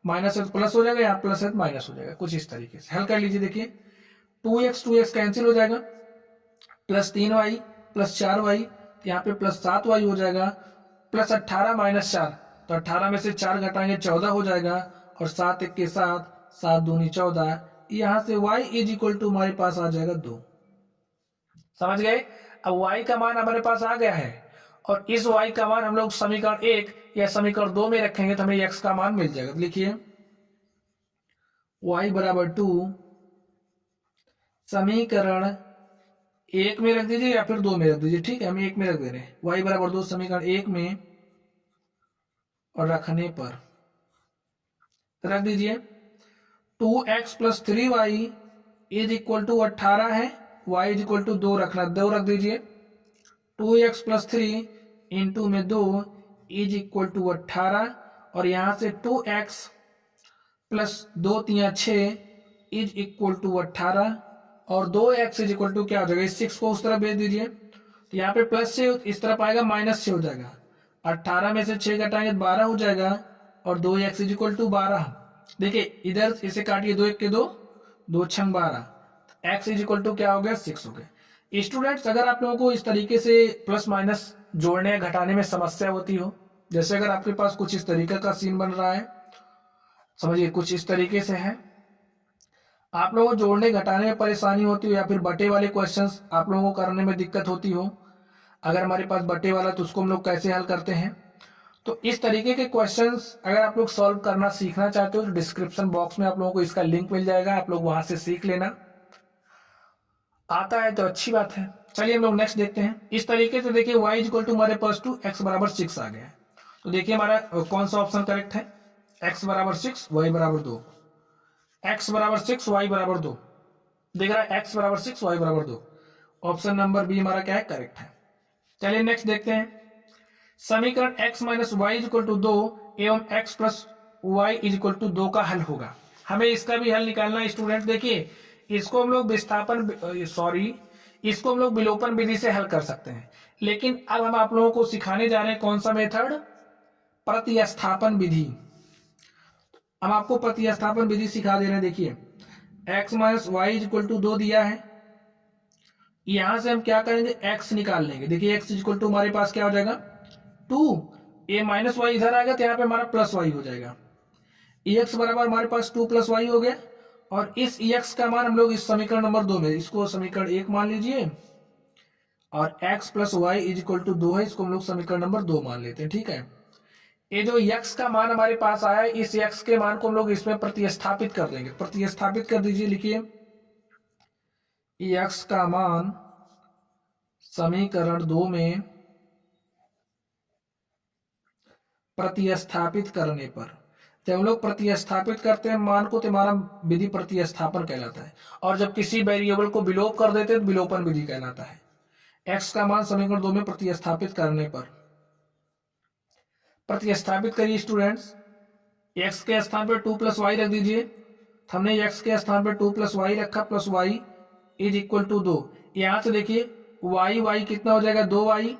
माइनस है तो प्लस हो जाएगा, यहाँ प्लस है तो माइनस हो जाएगा, कुछ इस तरीके से हल कर लीजिए। देखिए 2x कैंसिल हो जाएगा, प्लस 3y प्लस 4y, यहाँ पे प्लस 7y हो जाएगा, प्लस 18 माइनस 4, तो 18 में से 4 घटाएंगे 14 हो जाएगा, और 7 1 के साथ 7 दूनी 14, यहाँ से y इज इक्वल टू हमारे पास आ जाएगा 2। समझ गए, अब y का मान हमारे पास आ गया है, और इस y का मान हम लोग समीकरण 1 या समीकरण 2 में रखेंगे तो हमें x का मान मिल जाएगा। लिखिए y बराबर 2 समीकरण 1 में रख दीजिए या फिर 2 में रख दीजिए, ठीक है हम 1 में रख दे रहे हैं, y बराबर 2 समीकरण 1 में और रखने पर रख दीजिए 2x plus 3y is equal to 18 है, y इज इक्वल टू 2 रखना, 2 रख दीजिए, 2x प्लस 3 इंटू में 2 इज इक्वल टू 18, और यहाँ से 2x plus 2 3 6 is equal to 18, और 2x इज इक्वल टू क्या हो जाएगा, इस 6 को उस तरफ भेज दीजिए, तो यहाँ पे प्लस से इस तरफ आएगा माइनस से हो जाएगा, 18 में से 6 घटाएंगे 12 हो जाएगा, और 2x इज इक्वल टू 12। देखिए इधर इसे काटिए, 2 1 के 2, 2 6 12, x इज इक्वल टू क्या हो गया 6 हो गया। स्टूडेंट्स अगर आप लोगों को इस तरीके से प्लस माइनस जोड़ने या घटाने में समस्या होती हो, जैसे अगर आपके पास कुछ इस तरीके का सीन बन रहा है, समझिए कुछ इस तरीके से है, आप लोगों को जोड़ने घटाने में परेशानी होती हो, या फिर बटे वाले क्वेश्चंस आप लोगों को करने में दिक्कत होती हो, अगर हमारे पास बटे वाला तो उसको हम लोग कैसे हल करते हैं, तो इस तरीके के क्वेश्चंस अगर आप लोग सॉल्व करना सीखना चाहते हो तो डिस्क्रिप्शन बॉक्स में आप लोगों को इसका लिंक मिल जाएगा, आप लोग वहां से सीख लेना, आता है तो अच्छी बात है। चलिए हम लोग नेक्स्ट देखते हैं। इस तरीके से देखिए y इक्वल टू हमारे पास 2 x बराबर 6 आ गया है, तो देखिए हमारा कौन सा ऑप्शन करेक्ट है, x बराबर 6 y बराबर 2, x बराबर 6 y बराबर 2, देख रहा है x बराबर 6 y बराबर 2, ऑप्शन नंबर बी हमारा क्या है करेक्ट है। चलिए नेक्स्ट देखते हैं, समीकरण x minus Y equal to 2 एवं x plus Y equal to 2 का हल होगा। हमें इसका भी हल निकालना है स्टूडेंट। देखिए इसको हम लोग इसको हम लोग विलोपन विधि से हल कर सकते हैं, लेकिन अब हम आप लोगों को सिखाने जा रहे हैं कौन सा मेथड, प्रतिस्थापन विधि। हम आपको प्रतिस्थापन विधि सिखा दे रहे हैं। देखिए x minus Y equal to 2 दिया है, यहां से हम क्या करेंगे x निकाल लेंगे। देखिए x इक्वल टू हमारे पास क्या हो जाएगा 2, ये माइनस वाई इधर आ गया तो यहाँ पे हमारा प्लस वाई हो जाएगा, ex बराबर हमारे पास 2 प्लस वाई हो गया, और इस ex का मान हम लोग इस समीकरण नंबर 2 में, इसको समीकरण 1 मान लीजिए, और x plus Y is equal to 2 है, इसको हम लोग समीकरण नंबर 2 मान लेते हैं। ठीक है, ये जो x का मान हमारे पास आया है, इस x के मान को हम लोग इसमें प्रतिस्थापित कर देंगे। प्रतिस्थापित कर दीजिए, लिखिए x का मान समीकरण 2 में प्रतिस्थापित करने पर, जब हम लोग प्रतिस्थापित करते हैं मान को तो हमारा विधि प्रतिस्थापन कहलाता है, और जब किसी वेरिएबल को विलोप कर देते हैं तो विलोपन विधि कहलाता है। x का मान समीकरण 2 में प्रतिस्थापित करने पर, प्रतिस्थापित करिए स्टूडेंट्स। x के स्थान पर 2 प्लस वाई रख दीजिए। हमने x के स्थान पर 2 प्लस वाई रखा, plus Y is equal to 2। यहाँ से देखिए y कितना हो जाएगा 2y,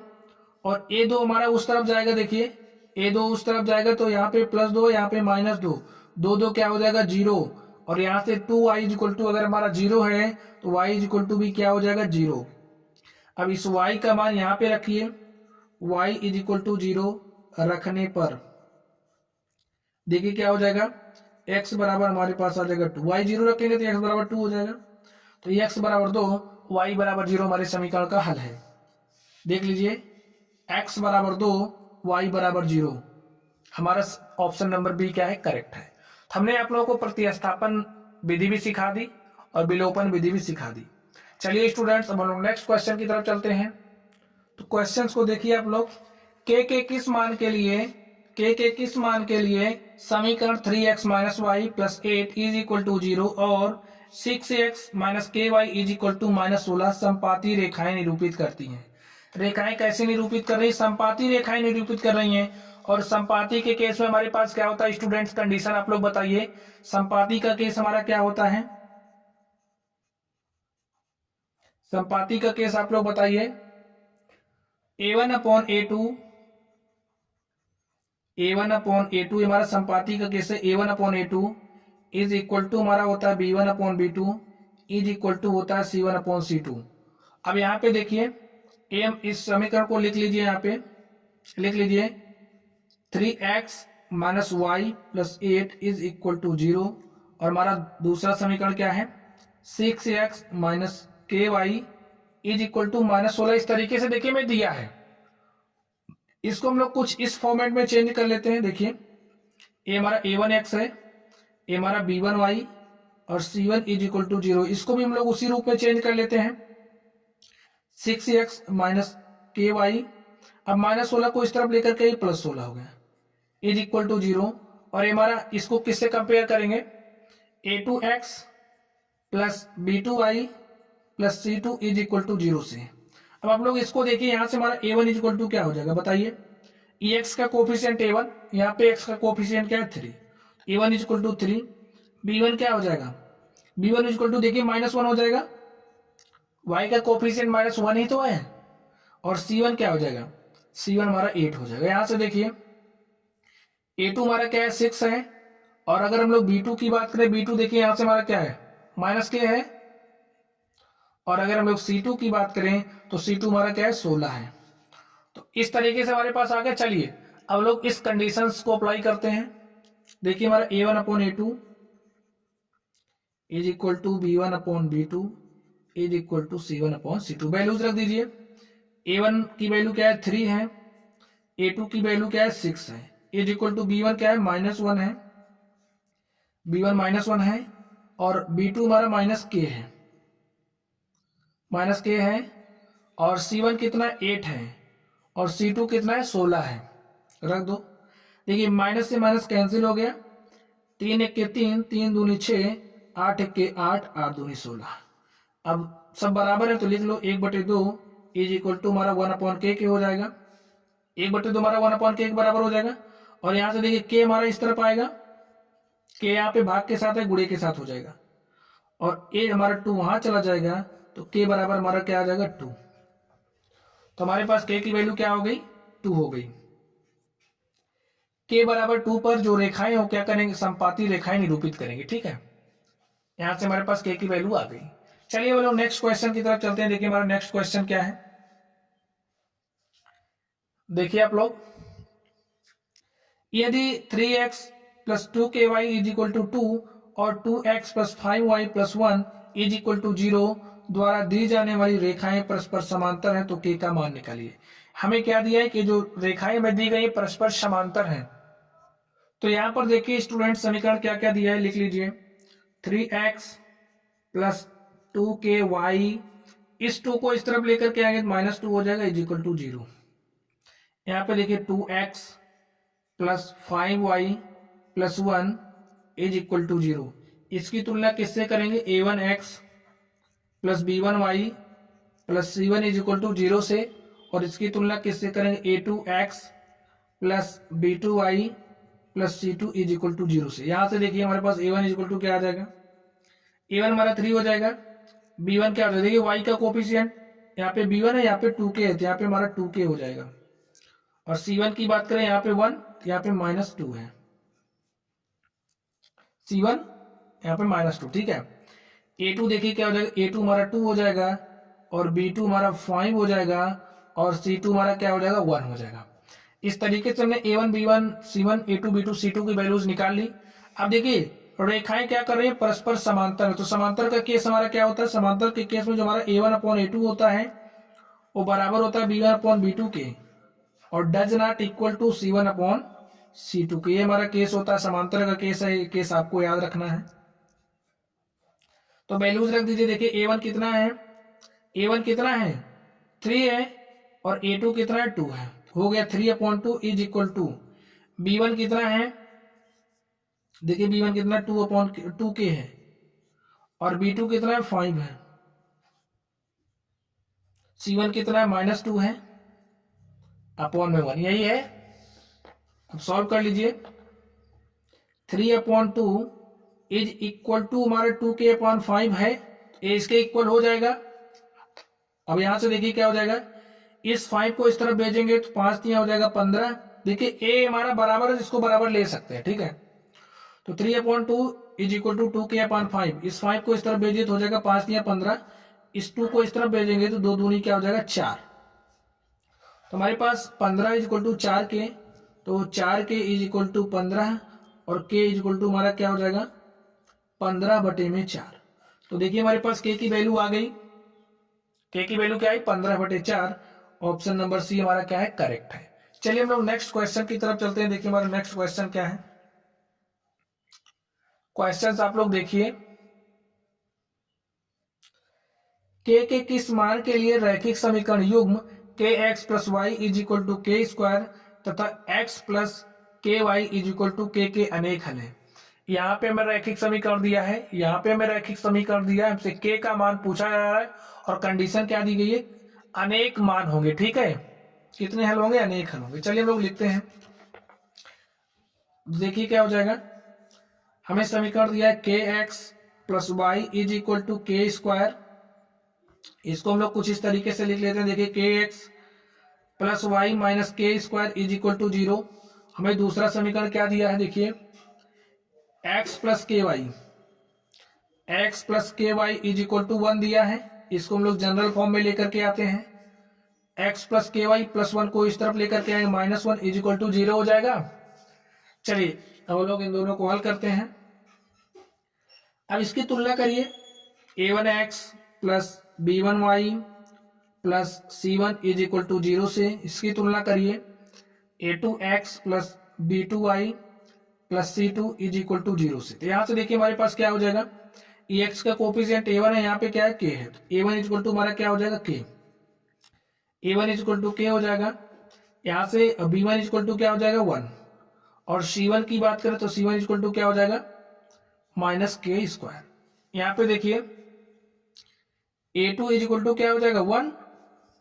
और a2 हमारा उस तरफ जाएगा, देखिए a2 उस तरफ जाएगा तो यहाँ पे +2, यहाँ पे -2, 2 क्या हो जाएगा 0, और यहाँ से 2y इज इक्वल टू, अगर हमारा 0 है तो y इज इक्वल टू भी क्या हो जाएगा 0। अब इस y का मान यहाँ पे रखिए, y इज इक्वल टू 0 रखने पर देखिए क्या हो जाएगा, x बराबर हमारे पास आ जाएगा 2, y 0 रखेंगे तो x बराबर 2 हो जाएगा, तो x बराबर 2, y बराबर 0 हमारे समीकरण का हल है। देख लीजिए x बराबर 2, y बराबर 0, हमारा ऑप्शन नंबर बी क्या है, करेक्ट है। हमने आप लोगों को प्रतिस्थापन विधि भी सिखा दी और विलोपन विधि भी सिखा दी। चलिए स्टूडेंट्स, अब हम लोग नेक्स्ट क्वेश्चन की तरफ चलते हैं। तो क्वेश्चंस को देखिए आप लोग, के किस मान के लिए समीकरण 3x minus Y plus 8 is equal to 0 और 6x minus K Y is equal to -16 संपाती रेखाएं निरूपित करती हैं। रेखाएं कैसे निरूपित कर रही है, संपाती रेखाएं निरूपित कर रही हैं। और संपाती के केस में हमारे पास क्या होता है स्टूडेंट्स, कंडीशन आप लोग बताइए। संपाती का केस हमारा क्या होता है, संपाती का केस आप लोग बताइए। a1/a2 हमारा संपाती का केस है। a1/a2 इज इक्वल टू हमारा होता है b1/b2 इज इक्वल टू होता है c1/c2। अब यहाँ पे देखिए इस समीकरण को लिख लीजिए, यहाँ पे लिख लीजिए 3x minus Y plus 8 is equal to 0, और हमारा दूसरा समीकरण क्या है 6x minus K Y is equal to -16। इस तरीके से देखिए मैं दिया है, इसको हम लोग कुछ इस फॉर्मेट में चेंज कर लेते हैं। देखिए ये हमारा a1x है, ये हमारा b1y और c1 इज इक्वल टू 0, इसको भी हम लोग उसी रूप में चेंज कर लेते हैं 6x माइनस के वाई। अब -16 को इस तरफ लेकर के +16 हो गया इज इक्वल टू 0, और ये हमारा इसको किससे कंपेयर करेंगे a2x plus b2y plus c2 is equal to 0 से। अब आप लोग इसको देखिए, यहाँ से हमारा a1 इज इक्वल टू क्या हो जाएगा बताइए, x का कोफिशिएंट a1, यहाँ पे x का कोफिशिएंट क्या है 3, a1 is equal to 3, b1 क्या हो जाएगा, b1 इज इक्वल टू देखिए -1 हो जाएगा, y का कोफिशिएंट -1 ही तो है, और c1 क्या हो जाएगा, c1 हमारा 8 हो जाएगा। यहाँ से देखिए a2 हमारा क्या है 6 है, और अगर हम लोग b2 की बात करें, b2 देखिए यहाँ से हमारा क्या है -k है, और अगर हम लोग c2 की बात करें तो c2 हमारा क्या है 16 है। तो इस तरीके से हमारे पास आ गया। चलिए अब लोग इस कंडीशंस को अप्लाई करते हैं। देखिए हमारा a1/a2 is equal to b1/b2 is equal to c1/c2। Values रख दीजिए, a1 की वैल्यू क्या है 3 है, a2 की वैल्यू क्या है 6 है, इज इक्वल टू b1 क्या है -1 है, b1 -1 है, और b2 हमारा -k है, और c1 कितना 8 है, और c2 कितना है 16 है, रख दो। देखिए माइनस से माइनस कैंसिल हो गया, 3 1 के 3, 3 दूनी 6, 8 1 के 8, 8 दूनी 16। अब सब बराबर है तो लिख लो 1/2 इज इक्वल टू हमारा 1/k हो जाएगा, 1/2 हमारा 1/k के बराबर हो जाएगा। और यहाँ से देखिए k हमारा इस तरफ आएगा, k यहाँ पे भाग के साथ है, गुणे के साथ हो जाएगा, और a हमारा 2 वहां चला जाएगा, तो k बराबर हमारा क्या आ जाएगा 2। तो हमारे पास k की वैल्यू क्या हो गई 2 हो गई। k बराबर 2 पर जो रेखाएं हो क्या करेंगे, संपाती रेखाएं निरूपित करेंगे। ठीक है, यहां से हमारे पास k की वैल्यू आ गई। चलिए वो लोग नेक्स्ट क्वेश्चन की तरफ चलते हैं। देखिए हमारा नेक्स्ट क्वेश्चन क्या है, देखिए आप लोग, यदि 3x plus 2ky is equal to 2 और 2x plus 5y plus 1 is equal to 0 द्वारा दी जाने वाली रेखाएं परस्पर समांतर हैं तो k का मान निकालिए। हमें क्या दिया है कि जो रेखाएं में दी गई परस्पर समांतर हैं। तो यहां पर देखिए स्टूडेंट समीकरण क्या क्या दिया है, लिख लीजिए 3x प्लस 2ky, इस 2 को इस तरफ लेकर के आएंगे -2 हो जाएगा इज इक्वल टू 0। यहाँ पे देखिए 2x plus 5y plus 1 is equal to 0। इसकी तुलना किससे करेंगे, a1x plus b1y plus C1 is equal to 0 से, और इसकी तुलना किससे करेंगे, A2x plus B2y plus C2 is equal to 0 से। यहां से देखिए हमारे पास A1 इज इक्वल टू क्या आ जाएगा, A1 हमारा 3 हो जाएगा, B1 क्या हो जाएगा, देखिए y का कोफिशिएंट यहाँ पे B1 है, यहाँ पे 2k है, तो यहाँ पे हमारा 2k हो जाएगा। और C1 की बात करें यहाँ पे 1, यहाँ पे -2 है, C1 यहाँ पे -2, ठीक है। A2 देखिए क्या हो जाएगा, A2 हमारा 2 हो जाएगा, और B2 हमारा 5 हो जाएगा, और C2 हमारा क्या हो जाएगा, 1 हो जाएगा। इस तरीके से हमने A1 B1 C1 A2 B2 C2 की वैल्यूज निकाल ली। अब देखिए रेखाएं क्या कर रही है, परस्पर समांतर है। तो समांतर का केस हमारा क्या होता है, समांतर के केस में जो हमारा A1 अपॉन A2 होता है वो बराबर होता है B1 अपॉन B2 के, और does not equal to C1 upon C2 के। ये हमारा केस होता है, समांतर का केस है, ये केस आपको याद रखना है। तो वैल्यूज रख दीजिए। देखिए A1 कितना है, A1 कितना है 3 है, और A2 कितना है 2 है, हो गया 3/2 इज इक्वल टू B1 कितना है, देखिए B1 कितना 2/2k है, और B2 कितना है 5 है, C1 कितना है -2 है, अपॉन में 1, यही है। अब सॉल्व कर लीजिए। 3/2 इज इक्वल टू हमारे 2k/5 है, ये इसके इक्वल हो जाएगा। अब यहां से देखिए क्या हो जाएगा, इस 5 को इस तरफ भेजेंगे तो 5 3 हो जाएगा 15। देखिए a हमारा बराबर है, इसको बराबर ले सकते हैं, ठीक है। तो 3/2 इज इक्वल टू 2k/5, इस 5 को इस तरफ भेजिए तो हो जाएगा 5 3 15, इस 2 को इस तरफ भेजेंगे तो 2 दूनी क्या हो जाएगा 4। तो हमारे पास 15 इज इक्वल टू 4k, तो 4k इज इक्वल टू 15, और k इज इक्वल टू हमारा क्या हो जाएगा 15/4। तो देखिए हमारे पास k की वैल्यू आ गई, k की वैल्यू क्या है 15/4। ऑप्शन नंबर सी हमारा क्या है, करेक्ट है। चलिए हम लोग नेक्स्ट क्वेश्चन की तरफ चलते हैं। देखिए हमारा नेक्स्ट क्वेश्चन क्या है, क्वेश्चंस आप लोग देखिए। k के किस मान के लिए रैखिक समीकरण युग्म kx plus Y is equal to k square तथा x plus k Y is equal to k के अनेक हल है। यहाँ पे हमें रैखिक समीकरण दिया है, यहाँ पे हमें रैखिक समीकरण दिया है, हमसे k का मान पूछा जा रहा है, और कंडीशन क्या दी गई है, अनेक मान होंगे, ठीक है। कितने हल होंगे, अनेक हल होंगे। चलिए हम लोग लिखते हैं। देखिए क्या हो जाएगा, हमें समीकरण दिया है kx plus Y is equal to k square. इसको हम लोग कुछ इस तरीके से लिख लेते हैं। देखिए kx plus y minus k square is equal to 0। हमें दूसरा समीकरण क्या दिया है, देखिए x plus k Y is equal to 1 दिया है। इसको हम लोग जनरल फॉर्म में लेकर के आते हैं, x plus k Y plus 1 को इस तरफ लेकर के आएंगे, -1 इज इक्वल टू 0 हो जाएगा। चलिए अब हम लोग इन दोनों को हल करते हैं। अब इसकी तुलना करिए, a1x plus b1y plus c1 is equal to 0 से। इसकी तुलना करिए a2x plus b2y plus c2 is equal to 0 से। तो यहां से देखिए हमारे पास क्या हो जाएगा, x का कोफिशिएंट a1 है, यहाँ पे क्या है k है, तो a1 इज इक्वल टू हमारा क्या हो जाएगा k, a1 is equal to k हो जाएगा। यहाँ से b1 इज इक्वल टू क्या हो जाएगा 1, और c1 की बात करें तो c1 इज इक्वल टू क्या हो जाएगा -k स्क्वायर। यहाँ पे देखिए a2 इज इक्वल टू क्या हो जाएगा 1,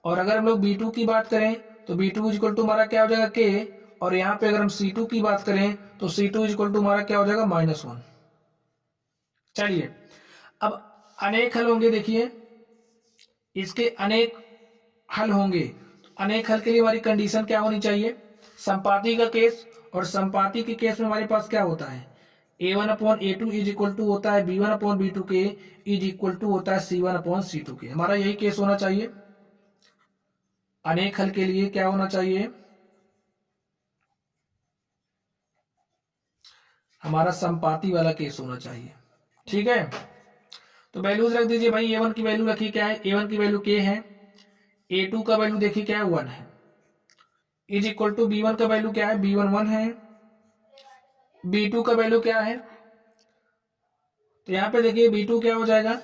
और अगर हम लोग b2 की बात करें तो b2 इज इक्वल टू हमारा क्या हो जाएगा k, और यहाँ पे अगर हम c2 की बात करें तो c2 इज इक्वल टू हमारा क्या हो जाएगा -1। चलिए अब अनेक हल होंगे, देखिए इसके अनेक हल होंगे। अनेक हल के लिए हमारी कंडीशन क्या होनी चाहिए, संपाती का केस, और संपाती के केस में हमारे पास क्या होता है, a1/a2 इज इक्वल टू होता है b1/b2 के इज इक्वल टू होता है c1/c2 के। हमारा यही केस होना चाहिए। अनेक हल के लिए क्या होना चाहिए, हमारा संपाती वाला केस होना चाहिए, ठीक है। तो वैल्यूज रख दीजिए भाई। a1 की वैल्यू रखिए क्या है, a1 की वैल्यू k है, a2 का वैल्यू देखिए क्या है 1 है, इज इक्वल टू b1 का वैल्यू क्या है, b1 1 है, b2 का वैल्यू क्या है, तो यहाँ पे देखिए b2 क्या हो जाएगा,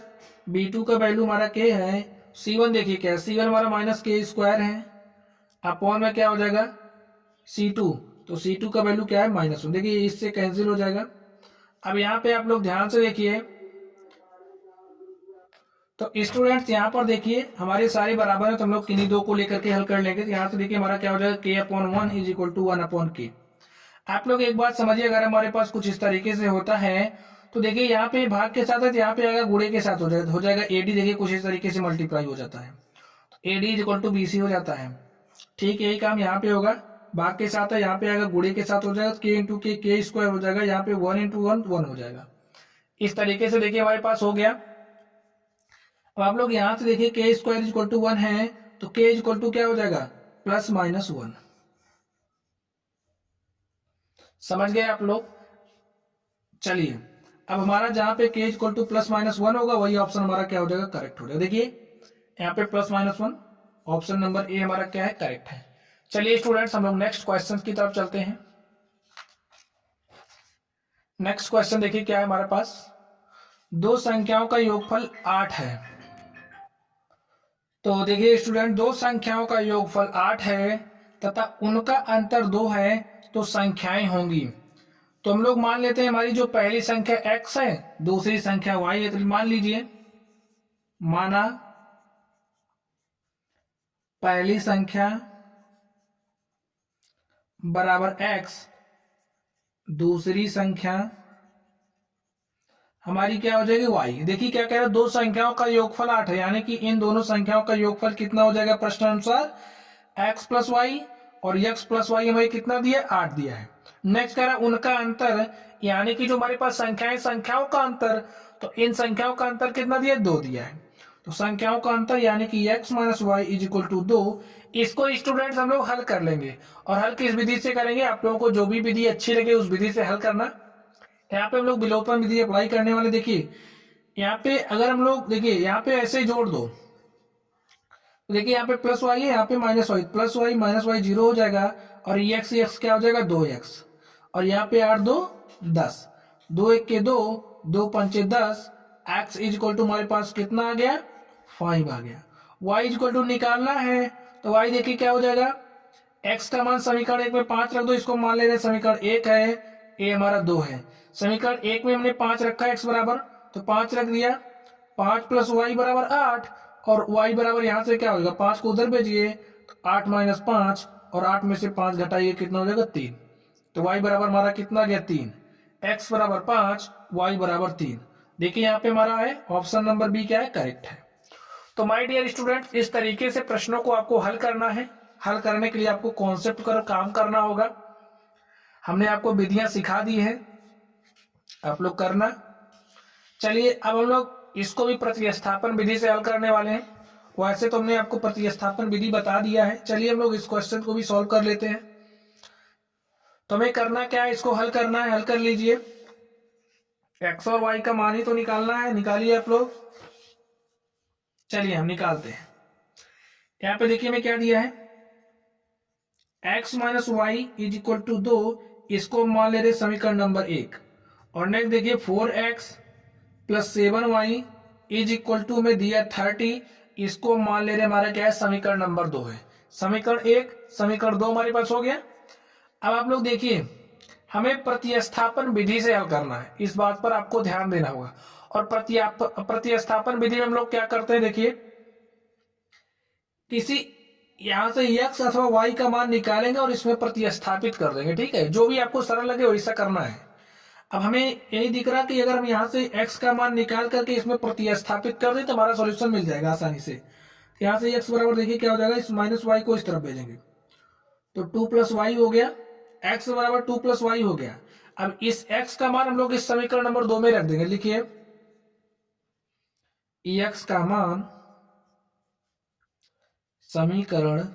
b2 का वैल्यू हमारा k है, c1 देखिए क्या है, c1 हमारा -k स्क्वायर है, अपॉन में क्या हो जाएगा c2, तो c2 का वैल्यू क्या है -1। देखिए इससे कैंसिल हो जाएगा। अब यहाँ पे आप लोग ध्यान से देखिए, तो स्टूडेंट्स यहाँ पर देखिए हमारे सारे बराबर है, तो हम लोग किन्हीं दो को लेकर के हल कर लेंगे। तो यहाँ से देखिए हमारा क्या हो जाएगा, k/1 is equal to 1/k। आप लोग एक बात समझिए, अगर हमारे पास कुछ इस तरीके से होता है तो देखिए यहाँ पे भाग के साथ है, यहाँ पे आएगा गुणे के साथ हो जाएगा AD। देखिए कुछ इस तरीके से मल्टीप्लाई हो जाता है, AD is equal to BC हो जाता है। ठीक यही काम यहाँ पे होगा, भाग के साथ है, यहाँ पे आएगा गुणे के साथ हो जाएगा, k स्क्वायर हो जाएगा, यहाँ पे 1 × 1 1 हो जाएगा। इस तरीके से देखिए हमारे पास हो गया। अब आप लोग यहाँ से देखिए k square is equal to 1 है, तो k इज इक्वल टू क्या हो जाएगा, +-1। समझ गए आप लोग। चलिए अब हमारा जहां पे k इक्वल टू +-1 होगा वही ऑप्शन हमारा क्या हो जाएगा, करेक्ट हो जाएगा। देखिए यहाँ पे +-1, ऑप्शन नंबर ए हमारा क्या है, करेक्ट है। चलिए स्टूडेंट्स हम लोग नेक्स्ट क्वेश्चन की तरफ चलते हैं। नेक्स्ट क्वेश्चन देखिए क्या है हमारे पास, दो संख्याओं का योगफल 8 है। तो देखिए स्टूडेंट, दो संख्याओं का योगफल 8 है तथा उनका अंतर 2 है, तो संख्याएं होंगी। तो हम लोग मान लेते हैं हमारी जो पहली संख्या x है, दूसरी संख्या y है। तो मान लीजिए, माना पहली संख्या बराबर x, दूसरी संख्या हमारी क्या हो जाएगी y। देखिए क्या कह रहा है, दो संख्याओं का योगफल 8 है, यानी कि इन दोनों संख्याओं का योगफल कितना हो जाएगा प्रश्न अनुसार, x + y, और x + y हमें कितना दिया, 8 दिया है। नेक्स्ट कह रहा है उनका अंतर, यानी कि जो हमारे पास संख्याएं, संख्याओं का अंतर, तो इन संख्याओं का अंतर कितना दिया, 2 दिया है। तो संख्याओं का अंतर यानी कि x - y is equal to 2। इसको स्टूडेंट्स हम लोग हल कर लेंगे, और हल किस विधि से करेंगे, आप लोगों को जो भी विधि अच्छी लगे उस विधि से हल करना। यहाँ पे हम लोग विलोपन विधि अप्लाई करने वाले। देखिए यहाँ पे अगर हम लोग देखिए यहाँ पे ऐसे जोड़ दो, देखिए यहाँ पे +y है, यहाँ पे -y, +y - y 0 हो जाएगा, और x क्या हो जाएगा, 2x, और यहाँ पे 8 2 10, 2 1 के 2, 2 5 10, x इज इक्वल टू हमारे पास कितना आ गया, 5 आ गया। y इज इक्वल टू निकालना है, तो y देखिए क्या हो जाएगा, x का मान समीकरण 1 में 5 रख दो, इसको मान ले रहे समीकरण 1 है, a हमारा 2 है। समीकरण 1 में हमने 5 रखा है x बराबर, तो 5 रख दिया, 5 + y बराबर 8, और y बराबर यहाँ से क्या होगा, 5 को उधर भेजिए, तो 8 - 5, और 8 में से 5 घटाइए, कितना हो जाएगा, 3। तो y बराबर हमारा कितना गया, 3। x बराबर 5, y बराबर 3। देखिए यहाँ पे हमारा है ऑप्शन नंबर बी क्या है, करेक्ट है। तो माय डियर स्टूडेंट्स, इस तरीके से प्रश्नों को आपको हल करना है। हल करने के लिए आपको कॉन्सेप्ट पर काम करना होगा। हमने आपको विधियां सिखा दी है, आप लोग करना। चलिए अब हम लोग इसको भी प्रतिस्थापन विधि से हल करने वाले हैं। वैसे तो हमने आपको प्रतिस्थापन विधि बता दिया है, चलिए हम लोग इस क्वेश्चन को भी सॉल्व कर लेते हैं। तो हमें करना क्या है, इसको हल करना है। हल कर लीजिए, x और y का मान ही तो निकालना है, निकालिए आप लोग। चलिए हम निकालते हैं। यहाँ पे देखिए हमें क्या दिया है, x - y is equal to 2, इसको मान ले रहे समीकरण नंबर 1। और नेक्स्ट देखिए 4x + 7y is equal to में दिया 30, इसको मान ले रहे हमारा क्या है, समीकरण नंबर 2 है। समीकरण 1 समीकरण 2 हमारे पास हो गया। अब आप लोग देखिए हमें प्रतिस्थापन विधि से हल करना है, इस बात पर आपको ध्यान देना होगा। और प्रतिस्थापन विधि में हम लोग क्या करते हैं, देखिए किसी यहां से x अथवा y का मान निकालेंगे और इसमें प्रतिस्थापित कर देंगे, ठीक है, जो भी आपको सरल लगे वैसा करना है। अब हमें यही दिख रहा कि अगर हम यहाँ से x का मान निकाल करके इसमें प्रतिस्थापित कर दें तो हमारा सॉल्यूशन मिल जाएगा आसानी से। यहाँ से x बराबर देखिए क्या हो जाएगा, इस -y को इस तरफ भेजेंगे तो 2 + y हो गया, x बराबर 2 + y हो गया। अब इस x का मान हम लोग इस समीकरण नंबर 2 में रख देंगे। लिखिए x का मान समीकरण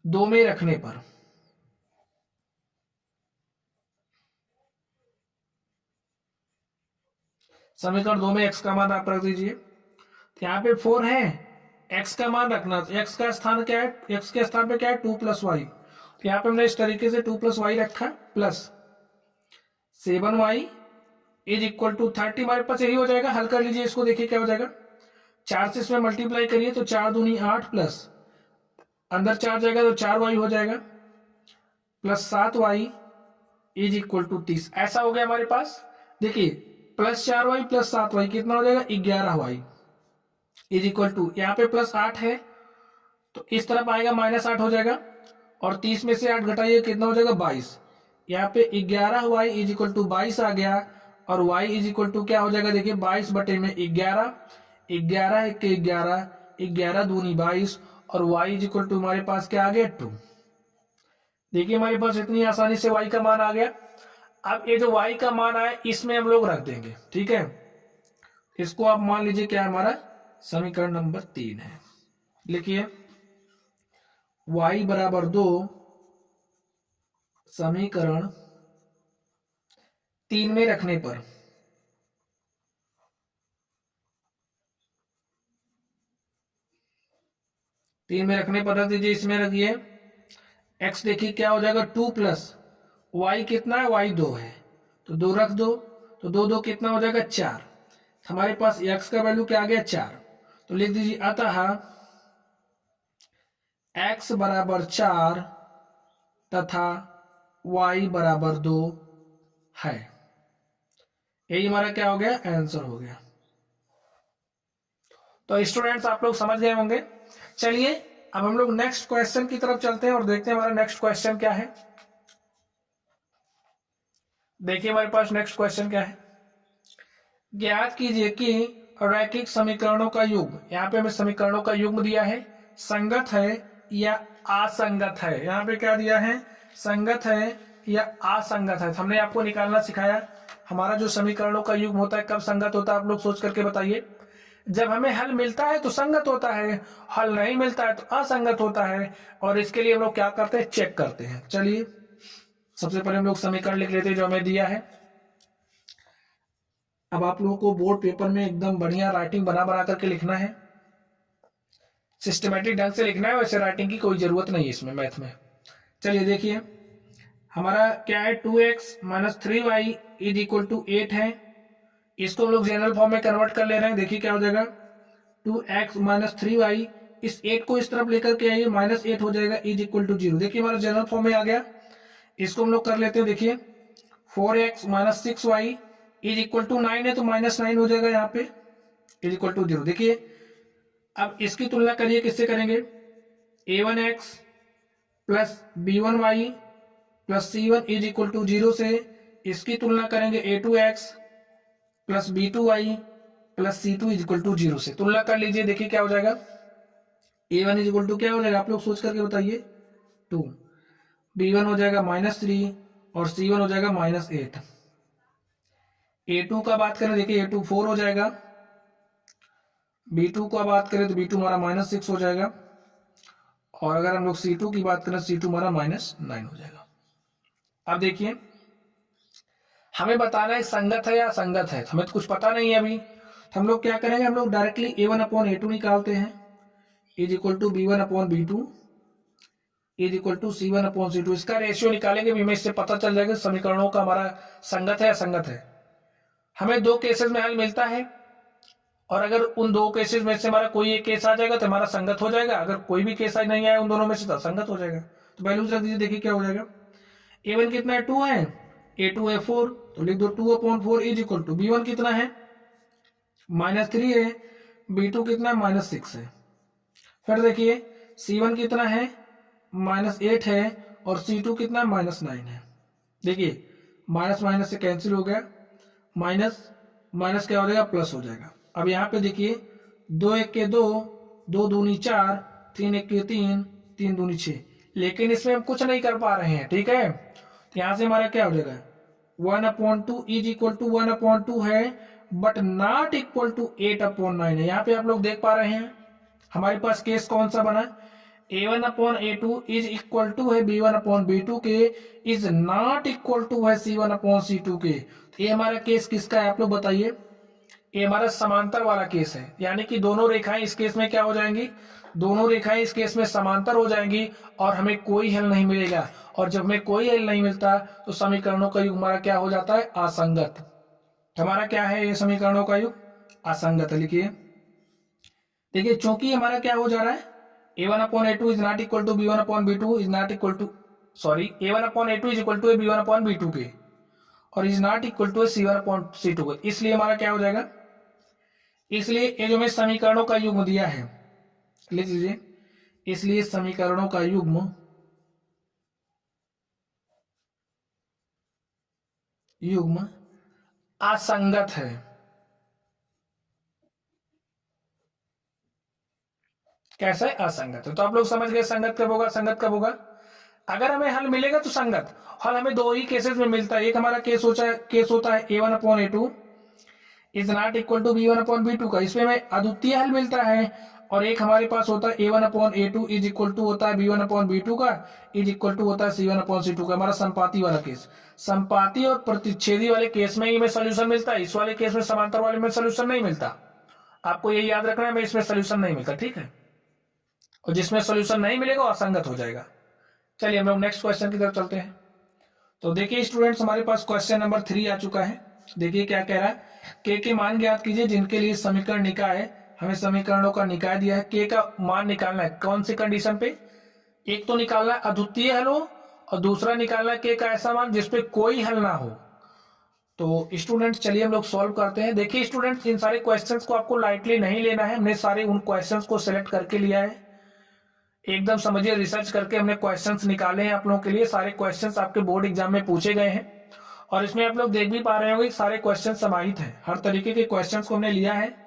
2 में रखने पर समीकरण 2 में x का मान आप रख दीजिए। तो यहाँ पे 4 है, x का मान रखना, x का स्थान क्या है, x के स्थान पे क्या है, 2 + y। तो यहाँ पे हमने इस तरीके से 2 + y रखा, plus 7y is equal to 30 हमारे पास यही हो जाएगा। हल कर लीजिए इसको, देखिए क्या हो जाएगा, 4 से इसमें मल्टीप्लाई करिए तो 4 दूनी 8, प्लस अंदर 4 जाएगा तो 4y हो जाएगा, plus 7y is equal to 30। ऐसा हो गया हमारे पास। देखिए +4y प्लस 7y कितना हो जाएगा 11y इज इक्वल टू, यहाँ पे +8 है तो इस तरफ आएगा -8 हो जाएगा, और 30 में से 8 घटाइए कितना हो जाएगा 22। यहाँ पे 11y इज इक्वल टू 22 आ गया, और y इज इक्वल टू क्या हो जाएगा देखिए 22 बटे में 11, 11 एक 11, 11 दूनी 22, और y इज इक्वल टू हमारे पास क्या आ गया 2। देखिए हमारे पास इतनी आसानी से y का मान आ गया। अब ये जो y का मान आया इसमें हम लोग रख देंगे, ठीक है। इसको आप मान लीजिए क्या हमारा समीकरण नंबर 3 है। लिखिए y बराबर 2 समीकरण 3 में रखने पर रख दीजिए। इसमें रखिए x देखिए क्या हो जाएगा 2 प्लस y कितना है y 2 है तो 2 रख दो, तो 2 2 कितना हो जाएगा 4। हमारे पास x का वैल्यू क्या आ गया 4, तो लिख दीजिए अतः x बराबर 4 तथा y बराबर 2 है। यही हमारा क्या हो गया आंसर हो गया। तो स्टूडेंट्स आप लोग समझ गए होंगे। चलिए अब हम लोग नेक्स्ट क्वेश्चन की तरफ चलते हैं और देखते हैं हमारा नेक्स्ट क्वेश्चन क्या है। देखिए हमारे पास नेक्स्ट क्वेश्चन क्या है। ज्ञात कीजिए कि रैखिक समीकरणों का युग्म, यहाँ पे हमें समीकरणों का युग्म दिया है, संगत है या असंगत है। यहाँ पे क्या दिया है संगत है या असंगत है। हमने आपको निकालना सिखाया हमारा जो समीकरणों का युग्म होता है कब संगत होता है, आप लोग सोच करके बताइए। जब हमें हल मिलता है तो संगत होता है, हल नहीं मिलता है तो असंगत होता है, और इसके लिए हम लोग क्या करते हैं चेक करते हैं। चलिए सबसे पहले हम लोग समीकरण लिख लेते हैं जो हमें दिया है। अब आप लोगों को बोर्ड पेपर में एकदम बढ़िया राइटिंग बना बना करके लिखना है, सिस्टमेटिक ढंग से लिखना है, वैसे राइटिंग की कोई जरूरत नहीं है इसमें मैथ में। चलिए देखिए हमारा क्या है 2x minus 3y is equal to 8 है। इसको हम लोग जनरल फॉर्म में कन्वर्ट कर ले रहे हैं। देखिए क्या हो जाएगा 2x माइनस 3y, इस 8 को इस तरफ लेकर के आइए -8 हो जाएगा इज इक्वल टू 0। देखिए हमारा जनरल फॉर्म में आ गया। इसको हम लोग कर लेते हैं। देखिए 4x minus 6y is equal to 9 है तो -9 हो जाएगा यहाँ पे इज इक्वल टू 0। देखिए अब इसकी तुलना करिए किससे करेंगे, a1x plus b1y plus c1 is equal to 0 से इसकी तुलना करेंगे a2x plus b2y plus c2 is equal to 0 से। तुलना कर लीजिए, देखिए क्या हो जाएगा a1 इज इक्वल टू क्या हो जाएगा आप लोग सोच करके बताइए 2, b1 हो जाएगा -3 और c1 हो जाएगा -8। a2 का बात करें देखिए a2 4 हो जाएगा, b2 का बात करें तो b2 हमारा -6 हो जाएगा, और अगर हम लोग c2 की बात करें c2 हमारा -9 हो जाएगा। अब देखिए हमें बताना है संगत है या असंगत है, हमें तो कुछ पता नहीं है अभी। तो हम लोग क्या करेंगे, हम लोग डायरेक्टली a1 अपॉन a2 निकालते हैं is equal to b1 upon b2 is equal to c1 upon c2। इसका रेशियो निकालेंगे भी, हमें इससे पता चल जाएगा समीकरणों का हमारा संगत है या असंगत है। हमें दो केसेस में हल मिलता है, और अगर उन दो केसेस में से हमारा कोई एक केस आ जाएगा तो हमारा संगत हो जाएगा, अगर कोई भी केस नहीं आया उन दोनों में से तो असंगत हो जाएगा। तो वैल्यूज रख दीजिए। देखिए क्या हो जाएगा a1 कितना है 2 है, a2 है 4 तो लिख दो 2 upon 4 is equal to b1 कितना है -3 है, b2 कितना है -6 है। फिर देखिए c1 कितना है -8 है और c2 कितना है -9 है। देखिए माइनस माइनस से कैंसिल हो गया, माइनस माइनस क्या हो जाएगा प्लस हो जाएगा। अब यहाँ पे देखिए 2 1 के 2, 2 दूनी 4, 3 1 के 3, 3 दूनी 6, लेकिन इसमें हम कुछ नहीं कर पा रहे हैं, ठीक है। तो यहाँ से हमारा क्या हो जाएगा 1/2 इज इक्वल टू 1/2 है, बट नॉट इक्वल टू 8/9 है। यहाँ पे आप लोग देख पा रहे हैं हमारे पास केस कौन सा बना, a1/a2 इज इक्वल टू है b1/b2 के, इज नॉट इक्वल टू है c1/c2 के। तो ये हमारा केस किसका है आप लोग बताइए, ये हमारा समांतर वाला केस है, यानी कि दोनों रेखाएं इस केस में क्या हो जाएंगी, दोनों रेखाएं इस केस में समांतर हो जाएंगी और हमें कोई हल नहीं मिलेगा। और जब हमें कोई हल नहीं मिलता तो समीकरणों का युग हमारा क्या हो जाता है असंगत। हमारा क्या है ये समीकरणों का युग असंगत है। लिखिए देखिए चूंकि हमारा क्या हो जा रहा है a1/a2 is not equal to b1/b2 is not equal to a1/a2 is equal to b1/b2 के, और is not equal to C1 upon C2। इसलिए हमारा क्या हो जाएगा, इसलिए ये जो मैं समीकरणों का युग्म दिया है लिख लीजिए, इसलिए समीकरणों का युग्म असंगत है। कैसा है, असंगत है। तो आप लोग समझ गए संगत कब होगा, संगत कब होगा, अगर हमें हल मिलेगा तो संगत। हल हमें दो ही केसेस में मिलता है, एक हमारा केस होता है A1 upon A2 is not equal to B1 upon B2 का, इसमें हमें अद्वितीय हल मिलता है। और एक हमारे पास होता है A1 upon A2 is equal to होता है B1 अपॉन B2 का इज इक्वल टू होता है C1 अपॉन C2 का, हमारा संपाती वाला केस। संपाती और प्रतिच्छेदी वाले केस में ही हमें सोल्यूशन मिलता है, इस वाले केस में समांतर वाले में सोल्यूशन नहीं मिलता। आपको ये याद रखना है, हमें इसमें सोल्यूशन नहीं मिलता, ठीक है। और जिसमें सोल्यूशन नहीं मिलेगा असंगत हो जाएगा। चलिए हम लोग नेक्स्ट क्वेश्चन की तरफ चलते हैं। तो देखिए स्टूडेंट्स, हमारे पास क्वेश्चन नंबर 3 आ चुका है। देखिए क्या कह रहा है, के मान ज्ञात कीजिए जिनके लिए समीकरण निकाय है। हमें समीकरणों का निकाय दिया है, के का मान निकालना है। कौन सी कंडीशन पे, एक तो निकालना है अद्वितीय हल हो और दूसरा निकालना है के का ऐसा मान जिसपे कोई हल ना हो। तो स्टूडेंट्स चलिए हम लोग सॉल्व करते हैं। देखिए स्टूडेंट्स, इन सारे क्वेश्चंस को आपको लाइटली नहीं लेना है, हमने सारे उन क्वेश्चंस को सिलेक्ट करके लिया है। एकदम समझिए, रिसर्च करके हमने क्वेश्चंस निकाले हैं आप लोगों के लिए। सारे क्वेश्चंस आपके बोर्ड एग्जाम में पूछे गए हैं और इसमें आप लोग देख भी पा रहे होंगे सारे क्वेश्चन समाहित हैं। हर तरीके के क्वेश्चंस को हमने लिया है।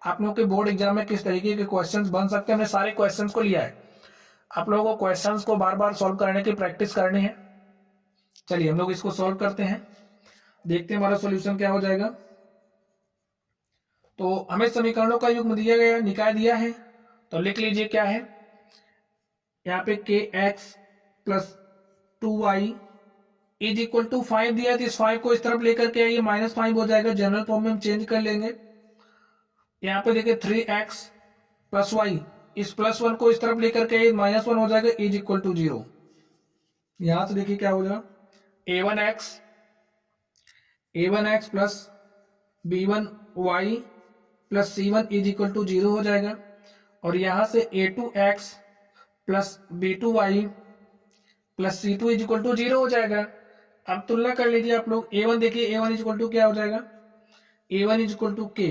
आप लोगों के बोर्ड एग्जाम में किस तरीके के क्वेश्चंस बन सकते हैं, हमने सारे क्वेश्चंस को लिया है। आप लोगों को क्वेश्चंस को बार बार सॉल्व करने की प्रैक्टिस करनी है। चलिए हम लोग इसको सॉल्व करते हैं, देखते हैं हमारा सोल्यूशन क्या हो जाएगा। तो हमें समीकरणों का युग्म दिया गया, निकाय दिया है, तो लिख लीजिए क्या है। यहाँ पे kx plus 2y is equal to 5 दिया है, तो इस 5 को इस तरफ लेकर के आइए, -5 हो जाएगा। जनरल फॉर्म में हम चेंज कर लेंगे। यहाँ पे देखिए 3x प्लस वाई, इस +1 को इस तरफ लेकर के आइए, -1 हो जाएगा, इज इक्वल टू 0। यहां से देखिए क्या हो जाएगा, a1x plus b1y plus c1 is equal to 0 हो जाएगा। और यहां से a2x plus b2y plus C2 is equal to 0 हो जाएगा। अब तुलना कर लीजिए आप लोग। A1 देखिए, A1 इज इक्वल टू क्या हो जाएगा, A1 is equal to K।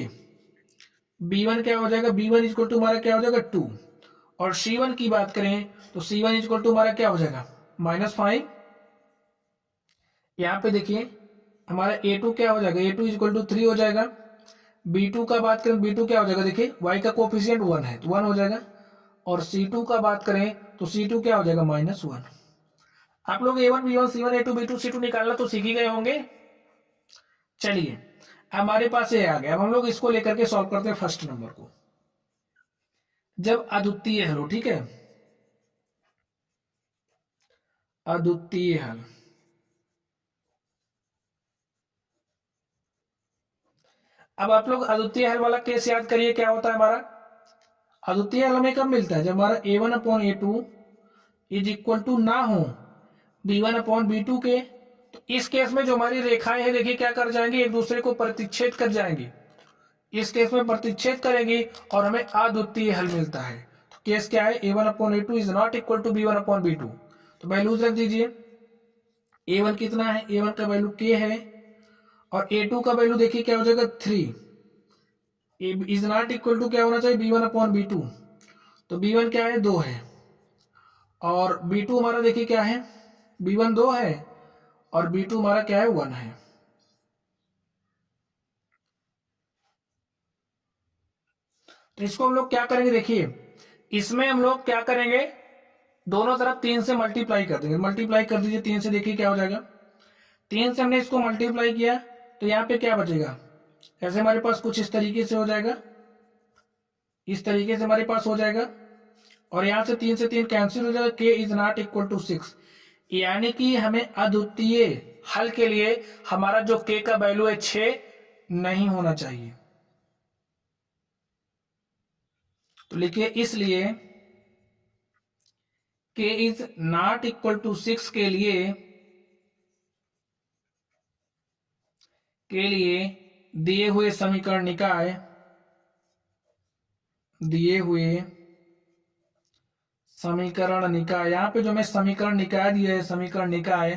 B1 क्या हो जाएगा, B1 इज इक्वल टू हमारा क्या हो जाएगा 2। और C1 की बात करें तो C1 इज इक्वल टू हमारा क्या हो जाएगा -5। यहाँ पे देखिए हमारा A2 क्या हो जाएगा, A2 इज इक्वल टू 3 हो जाएगा। B2 का बात करें, B2 क्या हो जाएगा, देखिए y का कोफिशिएंट 1 है तो 1 हो जाएगा। और C2 का बात करें तो C2 क्या हो जाएगा -1। आप लोग A1 B1 C1 A2 B2 C2 निकालना तो सीख ही गए होंगे। चलिए हमारे पास ये आ गया। अब हम लोग इसको लेकर के सॉल्व करते हैं फर्स्ट नंबर को। जब अद्वितीय हल हो, ठीक है, अद्वितीय हल। अब आप लोग अद्वितीय हल वाला केस याद करिए, क्या होता है हमारा अद्वितीय हल हमें कब मिलता है, जब हमारा A1 upon A2 is equal to ना हो B1 अपॉन B2 के। तो इस केस में जो हमारी रेखाएं हैं देखिए क्या कर जाएंगी, एक दूसरे को प्रतिच्छेद कर जाएंगी। इस केस में प्रतिच्छेद करेंगी और हमें अद्वितीय हल मिलता है। तो केस क्या है, A1 upon A2 is not equal to B1 upon B2। तो वैल्यूज रख दीजिए। A1 कितना है, A1 का वैल्यू K है और A2 का वैल्यू देखिए क्या हो जाएगा 3। इज नॉट इक्वल टू क्या होना चाहिए, B1 अपॉन B2। तो B1 क्या है, 2 है और B2 हमारा देखिए क्या है, B1 2 है और B2 हमारा क्या है 1 है। तो इसको हम लोग क्या करेंगे, देखिए इसमें हम लोग क्या करेंगे, दोनों तरफ 3 से मल्टीप्लाई कर देंगे। मल्टीप्लाई कर दीजिए 3 से, देखिए क्या हो जाएगा। 3 से हमने इसको मल्टीप्लाई किया तो यहाँ पे क्या बचेगा, ऐसे हमारे पास कुछ इस तरीके से हो जाएगा, इस तरीके से हमारे पास हो जाएगा। और यहाँ से 3 से 3 कैंसिल हो जाएगा, k is not equal to 6। यानी कि हमें अद्वितीय हल के लिए हमारा जो k का वैल्यू है 6 नहीं होना चाहिए। तो लिखिए इसलिए k is not equal to 6 के लिए दिए हुए समीकरण निकाय, दिए हुए समीकरण निकाय, यहां पे जो मैं समीकरण निकाय दिया है, समीकरण निकाय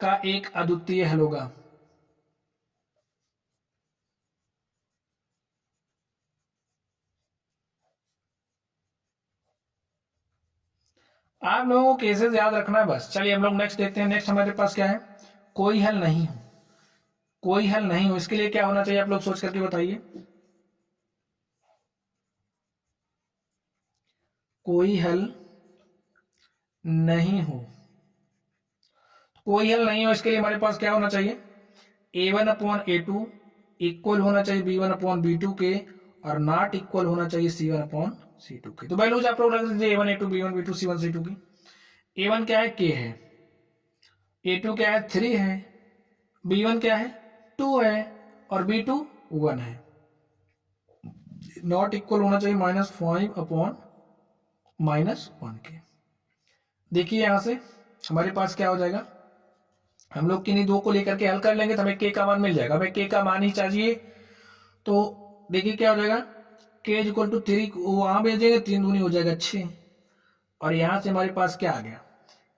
का एक अद्वितीय हल होगा। आप लोगों को केसेस याद रखना है बस। चलिए हम लोग नेक्स्ट देखते हैं। नेक्स्ट हमारे पास क्या है, कोई हल नहीं हो। कोई हल नहीं हो, इसके लिए क्या होना चाहिए आप लोग सोच करके बताइए। कोई हल नहीं हो, कोई हल नहीं हो, इसके लिए हमारे पास क्या होना चाहिए, a1/a2 इक्वल होना चाहिए b1/b2 के, और नॉट इक्वल होना चाहिए c1/c2 के। तो वैल्यूज आप लोग रख दीजिए a1 a2 b1 b2 c1 c2 की। a1 क्या है, k है, a2 क्या है, 3 है, b1 क्या है, 2 है, और b2 1 है। नॉट इक्वल होना चाहिए -5/-1 के। देखिए यहां से हमारे पास क्या हो जाएगा, हम लोग किन्हीं दो को लेकर के हल कर लेंगे तो हमें के का मान मिल जाएगा। हमें के का मान ही चाहिए, तो देखिए क्या हो जाएगा, के इक्वल टू 3 वहां भेजेंगे, 3 दूनी हो जाएगा 6, और यहां से हमारे पास क्या आ गया,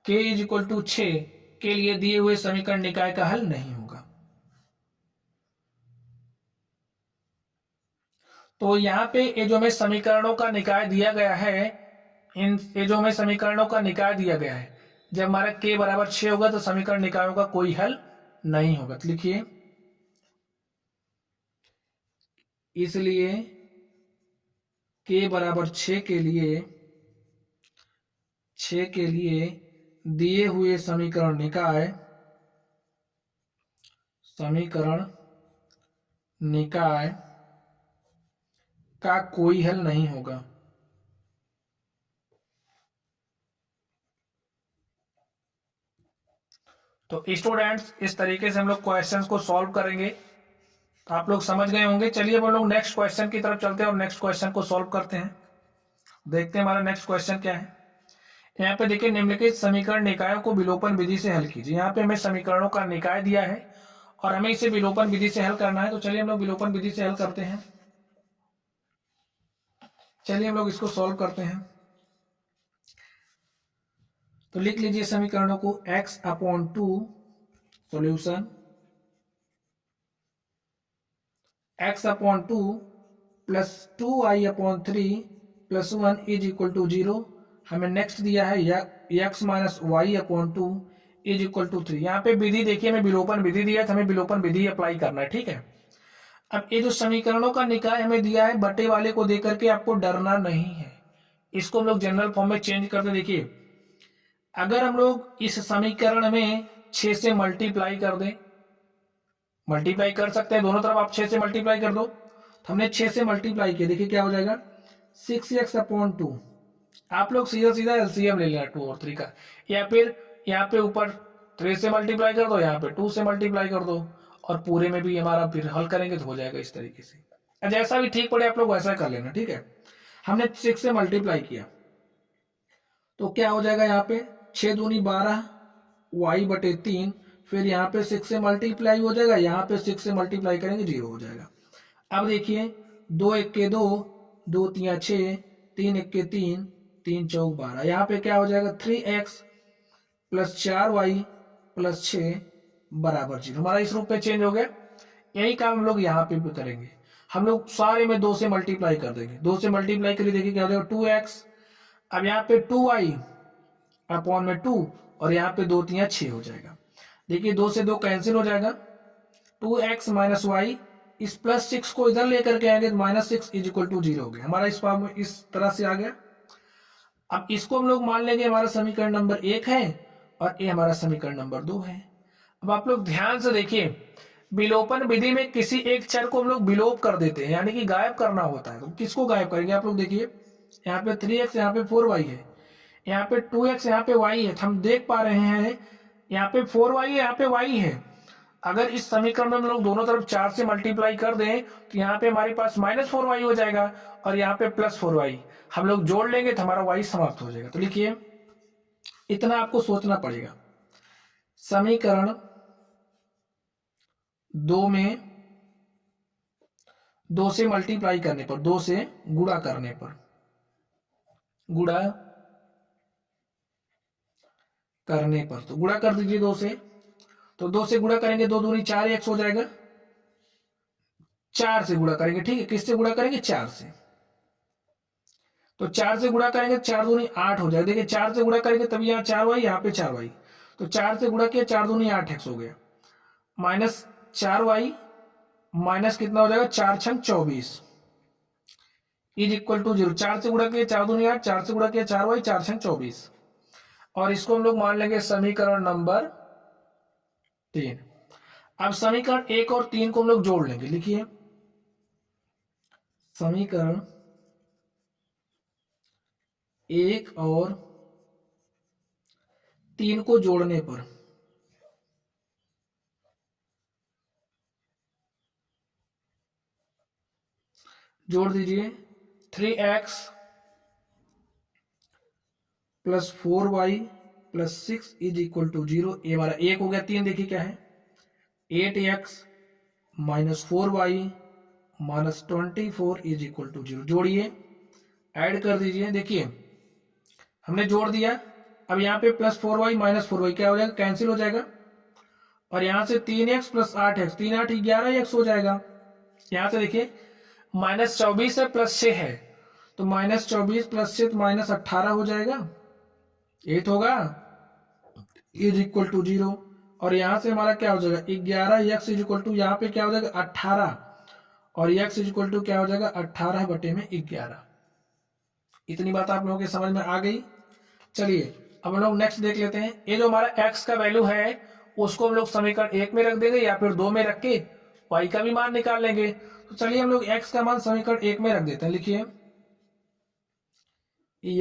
के इक्वल टू 6 के लिए दिए हुए समीकरण निकाय का हल नहीं होगा। तो यहाँ पे ये जो हमें समीकरणों का निकाय दिया गया है, ये जो हमें समीकरणों का निकाय दिया गया है, जब हमारा के बराबर 6 होगा तो समीकरण निकायों का कोई हल नहीं होगा। तो लिखिए, इसलिए के बराबर 6 के लिए, 6 के लिए दिए हुए समीकरण निकाय, समीकरण निकाय का कोई हल नहीं होगा। तो स्टूडेंट्स इस तरीके से हम लोग क्वेश्चंस को सॉल्व करेंगे, तो आप लोग समझ गए होंगे। चलिए अब हम लोग नेक्स्ट क्वेश्चन की तरफ चलते हैं और नेक्स्ट क्वेश्चन को सॉल्व करते हैं। देखते हैं हमारा नेक्स्ट क्वेश्चन क्या है। यहाँ पे देखिए, निम्नलिखित समीकरण निकायों को विलोपन विधि से हल कीजिए। यहाँ पे हमें समीकरणों का निकाय दिया है और हमें इसे विलोपन विधि से हल करना है। तो चलिए हम लोग विलोपन विधि से हल करते हैं। चलिए हम लोग इसको सॉल्व करते हैं। तो लिख लीजिए समीकरणों को, x/2 solution x/2 plus 2i/3 plus 1 is equal to 0। हमें नेक्स्ट दिया है x minus y/2 is equal to 3। यहाँ पे विधि देखिए, हमें विलोपन विधि दिया था, हमें विलोपन विधि अप्लाई करना है, ठीक है। अब ये जो समीकरणों का निकाय हमें दिया है, बटे वाले को देकर के आपको डरना नहीं है। इसको हम लोग जनरल फॉर्म में चेंज करते, देखिए अगर हम लोग इस समीकरण में 6 से मल्टीप्लाई कर दें, मल्टीप्लाई कर सकते हैं दोनों तरफ, आप 6 से मल्टीप्लाई कर दो। तो हमने 6 से मल्टीप्लाई किया, देखिए क्या हो जाएगा, 6x/2। आप लोग सीधा सीधा एलसीएम ले लेना 2 और 3 का, या फिर यहाँ पे ऊपर 3 से मल्टीप्लाई कर दो, यहाँ पे 2 से मल्टीप्लाई कर दो, और पूरे में भी हमारा फिर हल करेंगे तो हो जाएगा इस तरीके से। जैसा भी ठीक पड़े आप लोग वैसा कर लेना, ठीक है। हमने 6 से मल्टीप्लाई किया तो क्या हो जाएगा, यहाँ पे 6 दूनी 12 y/3, फिर यहाँ पे 6 से मल्टीप्लाई हो जाएगा, यहाँ पे 6 से मल्टीप्लाई करेंगे 0 हो जाएगा। अब देखिए 2 1 के 2, 2 3 6, 3 1 के 3, 3 4 12, यहाँ पे क्या हो जाएगा, 3x प्लस 4y प्लस 6 बराबर 0। हमारा इस रूप में चेंज हो गया। यही काम हम लोग यहाँ पे भी करेंगे। हम लोग सारे में 2 से मल्टीप्लाई कर देंगे, 2 से मल्टीप्लाई करिए, देखिए क्या हो जाएगा, 2x। अब यहाँ पे 2y/2 और यहाँ पे 2 3 6 हो जाएगा। देखिए 2 से 2 कैंसिल हो जाएगा, 2x माइनस वाई, इस प्लस 6 को इधर लेकर के आएंगे तो -6 इज इक्वल टू 0 हो गया। हमारा इस फॉर्म में इस तरह से आ गया। अब इसको हम लोग मान लेंगे हमारा समीकरण नंबर 1 है और ये हमारा समीकरण नंबर 2 है। अब आप लोग ध्यान से देखिए, विलोपन विधि में किसी एक चर को हम लोग विलोप कर देते हैं, यानी कि गायब करना होता है। तो किसको गायब करेंगे, आप लोग देखिए, यहाँ पे 3x, यहाँ पे 4y है, यहाँ पे 2x, यहाँ पे y है। हम देख पा रहे हैं यहाँ पे 4y है, यहाँ पे y है। अगर इस समीकरण में हम लोग दोनों तरफ 4 से मल्टीप्लाई कर दें तो यहाँ पे हमारे पास -4y हो जाएगा और यहाँ पे +4y। हम लोग जोड़ लेंगे तो हमारा y समाप्त हो जाएगा। तो लिखिए, इतना आपको सोचना पड़ेगा। समीकरण 2 में 2 से मल्टीप्लाई करने पर, 2 से गुणा करने पर, गुणा करने पर, तो गुणा कर दीजिए 2 से, तो 2 से गुणा करेंगे, 2 दूनी 4x हो जाएगा। 4 से गुणा करेंगे, ठीक है, किससे गुणा करेंगे, 4 से। तो 4 से गुणा करेंगे, 4 दूनी 8 हो जाएगा। देखिए 4 से गुणा करेंगे तभी यहाँ 4y, यहाँ पे 4y, तो 4 से गुणा किया, 4 दूनी 8x हो गया, माइनस 4y माइनस कितना हो जाएगा, 4 छंग 24 इज इक्वल टू 0। 4 से गुणा किया 4 दूनी 8, 4 से गुणा किया 4y, 4 छंग 24, और इसको हम लोग मान लेंगे समीकरण नंबर 3। अब समीकरण 1 और 3 को हम लोग जोड़ लेंगे। लिखिए समीकरण 1 और 3 को जोड़ने पर जोड़ दीजिए 3x plus 4y plus 6 is equal to 0। ये हमारा 1 हो गया। 3 देखिए क्या है, 8x minus 4y minus 24 is equal to 0। जोड़िए, ऐड कर दीजिए। देखिए हमने जोड़ दिया, अब यहाँ पे प्लस 4y माइनस 4y क्या हो जाएगा, कैंसिल हो जाएगा, और यहाँ से 3x प्लस 8x, 3 8 11x हो जाएगा। यहाँ से देखिए माइनस 24 है प्लस 6 है, तो माइनस 24 प्लस 6 माइनस 18 हो जाएगा, 8 होगा, इज इक्वल टू 0। और यहाँ से हमारा क्या हो जाएगा, 11x इज इक्वल टू, यहाँ पे क्या हो जाएगा 18, और x इज इक्वल टू क्या हो जाएगा 18 बटे में 11। इतनी बात आप लोगों के समझ में आ गई। चलिए अब हम लोग नेक्स्ट देख लेते हैं। ये जो हमारा x का वैल्यू है उसको हम लोग समीकरण 1 में रख देंगे या फिर 2 में रख के y का भी मान निकाल लेंगे। तो चलिए हम लोग x का मान समीकरण 1 में रख देते हैं। लिखिए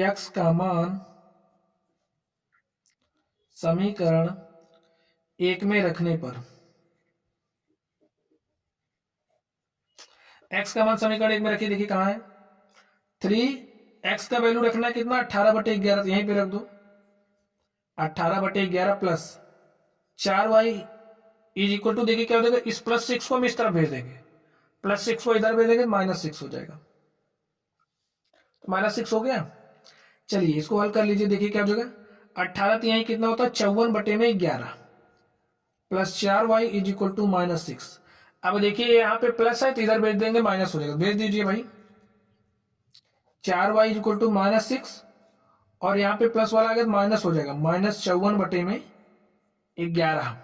x का मान समीकरण 1 में रखने पर, x का मान समीकरण 1 में रखिए। देखिए कहां है, 3x का वैल्यू रखना है कितना, 18 बटे 11, यहीं पे रख दो, 18 बटे 11 plus 4y is equal to, देखिए क्या हो जाएगा, इस प्लस 6 को हम इस तरफ भेज देंगे, प्लस 6 को इधर भेज देंगे, माइनस 6 हो जाएगा, तो माइनस 6 हो गया। चलिए इसको हल कर लीजिए। देखिए क्या हो जाएगा, 18 तो यहीं कितना होता है 54 बटे में 11 plus 4y is equal to minus 6। अब देखिए यहाँ पे प्लस है तो इधर भेज देंगे, माइनस हो जाएगा, भेज दीजिए भाई, 4y is equal to minus 6, और यहाँ पे प्लस वाला आ गया माइनस हो जाएगा, माइनस 54 बटे में 11।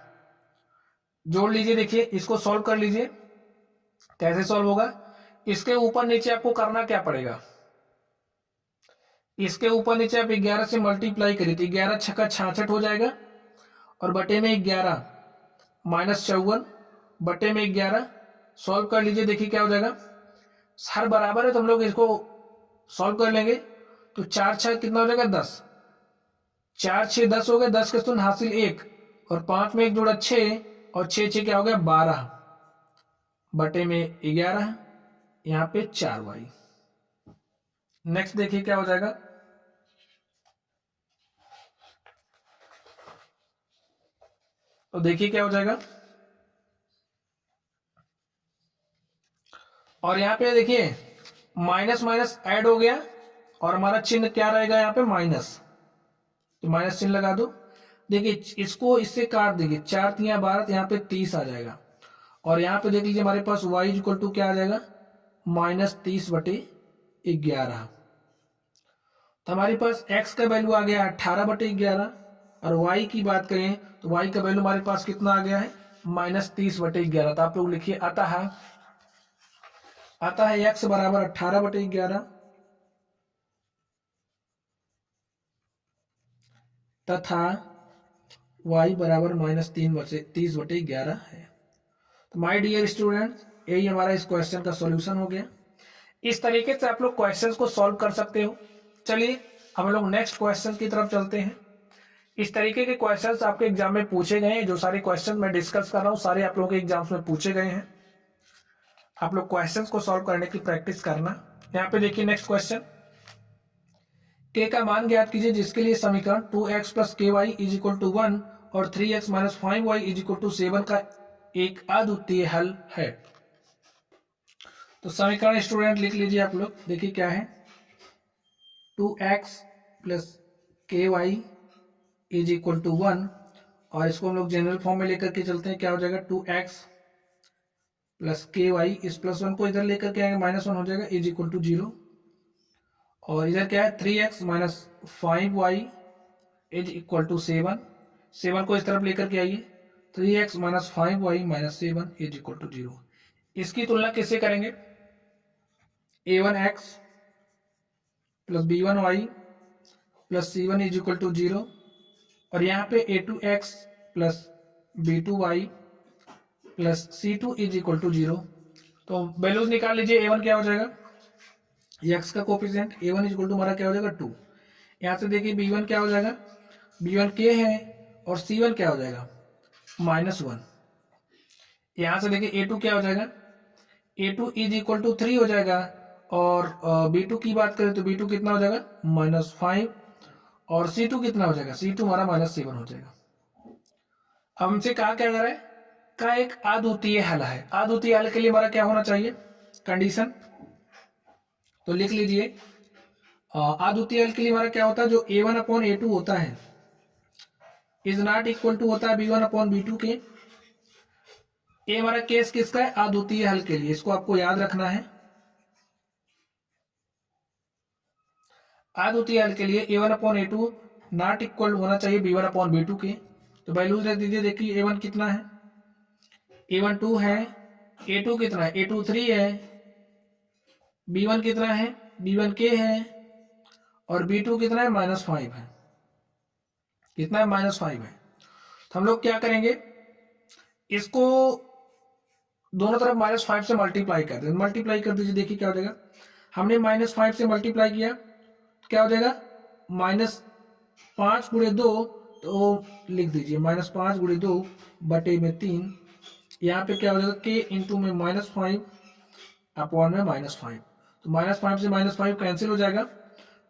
जोड़ लीजिए। देखिए इसको सॉल्व कर लीजिए। कैसे सॉल्व होगा, इसके ऊपर नीचे आपको करना क्या पड़ेगा, इसके ऊपर नीचे आप 11 से मल्टीप्लाई करिए तो 11 छक्का 66 हो जाएगा, और बटे में 11 माइनस 54 बटे में 11 सॉल्व कर लीजिए। देखिए क्या हो जाएगा, हर बराबर है तो हम लोग इसको सॉल्व कर लेंगे। तो 4 6 कितना हो जाएगा 10, 4 6 10 हो गए, 10 के शून्य हासिल 1, और 5 में 1 जोड़ा 6, और 6 6 क्या हो गया 12 बटे में 11, यहाँ पे 4y। नेक्स्ट देखिए क्या हो जाएगा, तो देखिए क्या हो जाएगा, और यहाँ पे देखिए माइनस माइनस ऐड हो गया, और हमारा चिन्ह क्या रहेगा यहाँ पे माइनस, तो माइनस चिन्ह लगा दो। देखिए इसको इससे काट देंगे, 4 3 12, यहाँ पे 30 आ जाएगा, और यहाँ पे देख लीजिए हमारे पास y इक्वल टू क्या आ जाएगा, माइनस 30 बटे 11। तो हमारे पास x का वैल्यू आ गया 18 बटे 11, और y की बात करें तो y का वैल्यू हमारे पास कितना आ गया है, माइनस 30 बटे 11। तो आप लोग लिखिए आता है x बराबर 18 बटे 11 तथा y बराबर माइनस 30 बटे 11 है। तो माय डियर स्टूडेंट्स, यही हमारा इस क्वेश्चन का सॉल्यूशन हो गया। इस तरीके से आप लोग क्वेश्चंस को सॉल्व कर सकते हो। चलिए हम लोग नेक्स्ट क्वेश्चन की तरफ चलते हैं। इस तरीके के क्वेश्चंस आपके एग्जाम में पूछे गए हैं। जो सारे क्वेश्चन मैं डिस्कस कर रहा हूँ सारे आप लोगों के एग्जाम्स में पूछे गए हैं। आप लोग क्वेश्चंस को सॉल्व करने की प्रैक्टिस करना। यहाँ पे देखिए नेक्स्ट क्वेश्चन, k का मान ज्ञात कीजिए जिसके लिए समीकरण 2x plus k Y is equal to 1 और 3x minus 5y is equal to 7 का एक अद्वितीय हल है। तो समीकरण स्टूडेंट लिख लीजिए आप लोग। देखिए क्या है, 2x plus k Y is equal to 1 और इसको हम लोग जनरल फॉर्म में लेकर के चलते हैं, क्या हो जाएगा 2x प्लस के वाई, इस प्लस वन को इधर लेकर के आएंगे -1 हो जाएगा इज इक्वल टू 0। और इधर क्या है 3x minus 5y is equal to 7, 7 को इस तरफ लेकर के आइए, 3x minus 5y minus 7 is equal to 0। इसकी तुलना किससे करेंगे, a1x plus b1y plus c1 is equal to 0, और यहाँ पे a2x plus b2y plus c2 is equal to 0। तो वैल्यूज निकाल लीजिए, a1 क्या हो जाएगा, x का coefficient a1 is equal to हमारा क्या हो जाएगा 2। यहाँ से देखिए b1 क्या हो जाएगा, b1 k है, और c1 क्या हो जाएगा -1। यहाँ से देखिए a2 क्या हो जाएगा, a2 इज इक्वल टू 3 हो जाएगा, और b2 की बात करें तो b2 कितना हो जाएगा -5, और c2 कितना हो जाएगा, c2 हमारा -7 हो जाएगा। अब हमसे कहा क्या कर रहा है, का एक अद्वितीय हल है। अद्वितीय हल के लिए हमारा क्या होना चाहिए, कंडीशन, तो लिख लीजिए अद्वितीय हल के लिए हमारा क्या होता है, जो a1/a2 होता है इज नॉट इक्वल टू होता है b1/b2 के। ये हमारा केस किसका है, अद्वितीय हल के लिए, इसको आपको याद रखना है। अद्वितीय हल के लिए a1/a2 नॉट इक्वल होना चाहिए b1/b2 के। तो वैल्यूज रख दीजिए, देखिए a1 कितना है, a1 2 है, a2 कितना है, a2 3 है, b1 कितना है, b1 k है, और b2 कितना है -5 है, कितना है -5 है। तो हम लोग क्या करेंगे, इसको दोनों तरफ -5 से मल्टीप्लाई कर दें, मल्टीप्लाई कर दीजिए, देखिए क्या हो जाएगा, हमने -5 से मल्टीप्लाई किया, क्या हो जाएगा -5 × 2, तो लिख दीजिए -5 × 2 बटे में 3, यहाँ पे क्या हो जाएगा k इंटू में -5 अपॉन में -5, तो -5 से -5 कैंसिल हो जाएगा,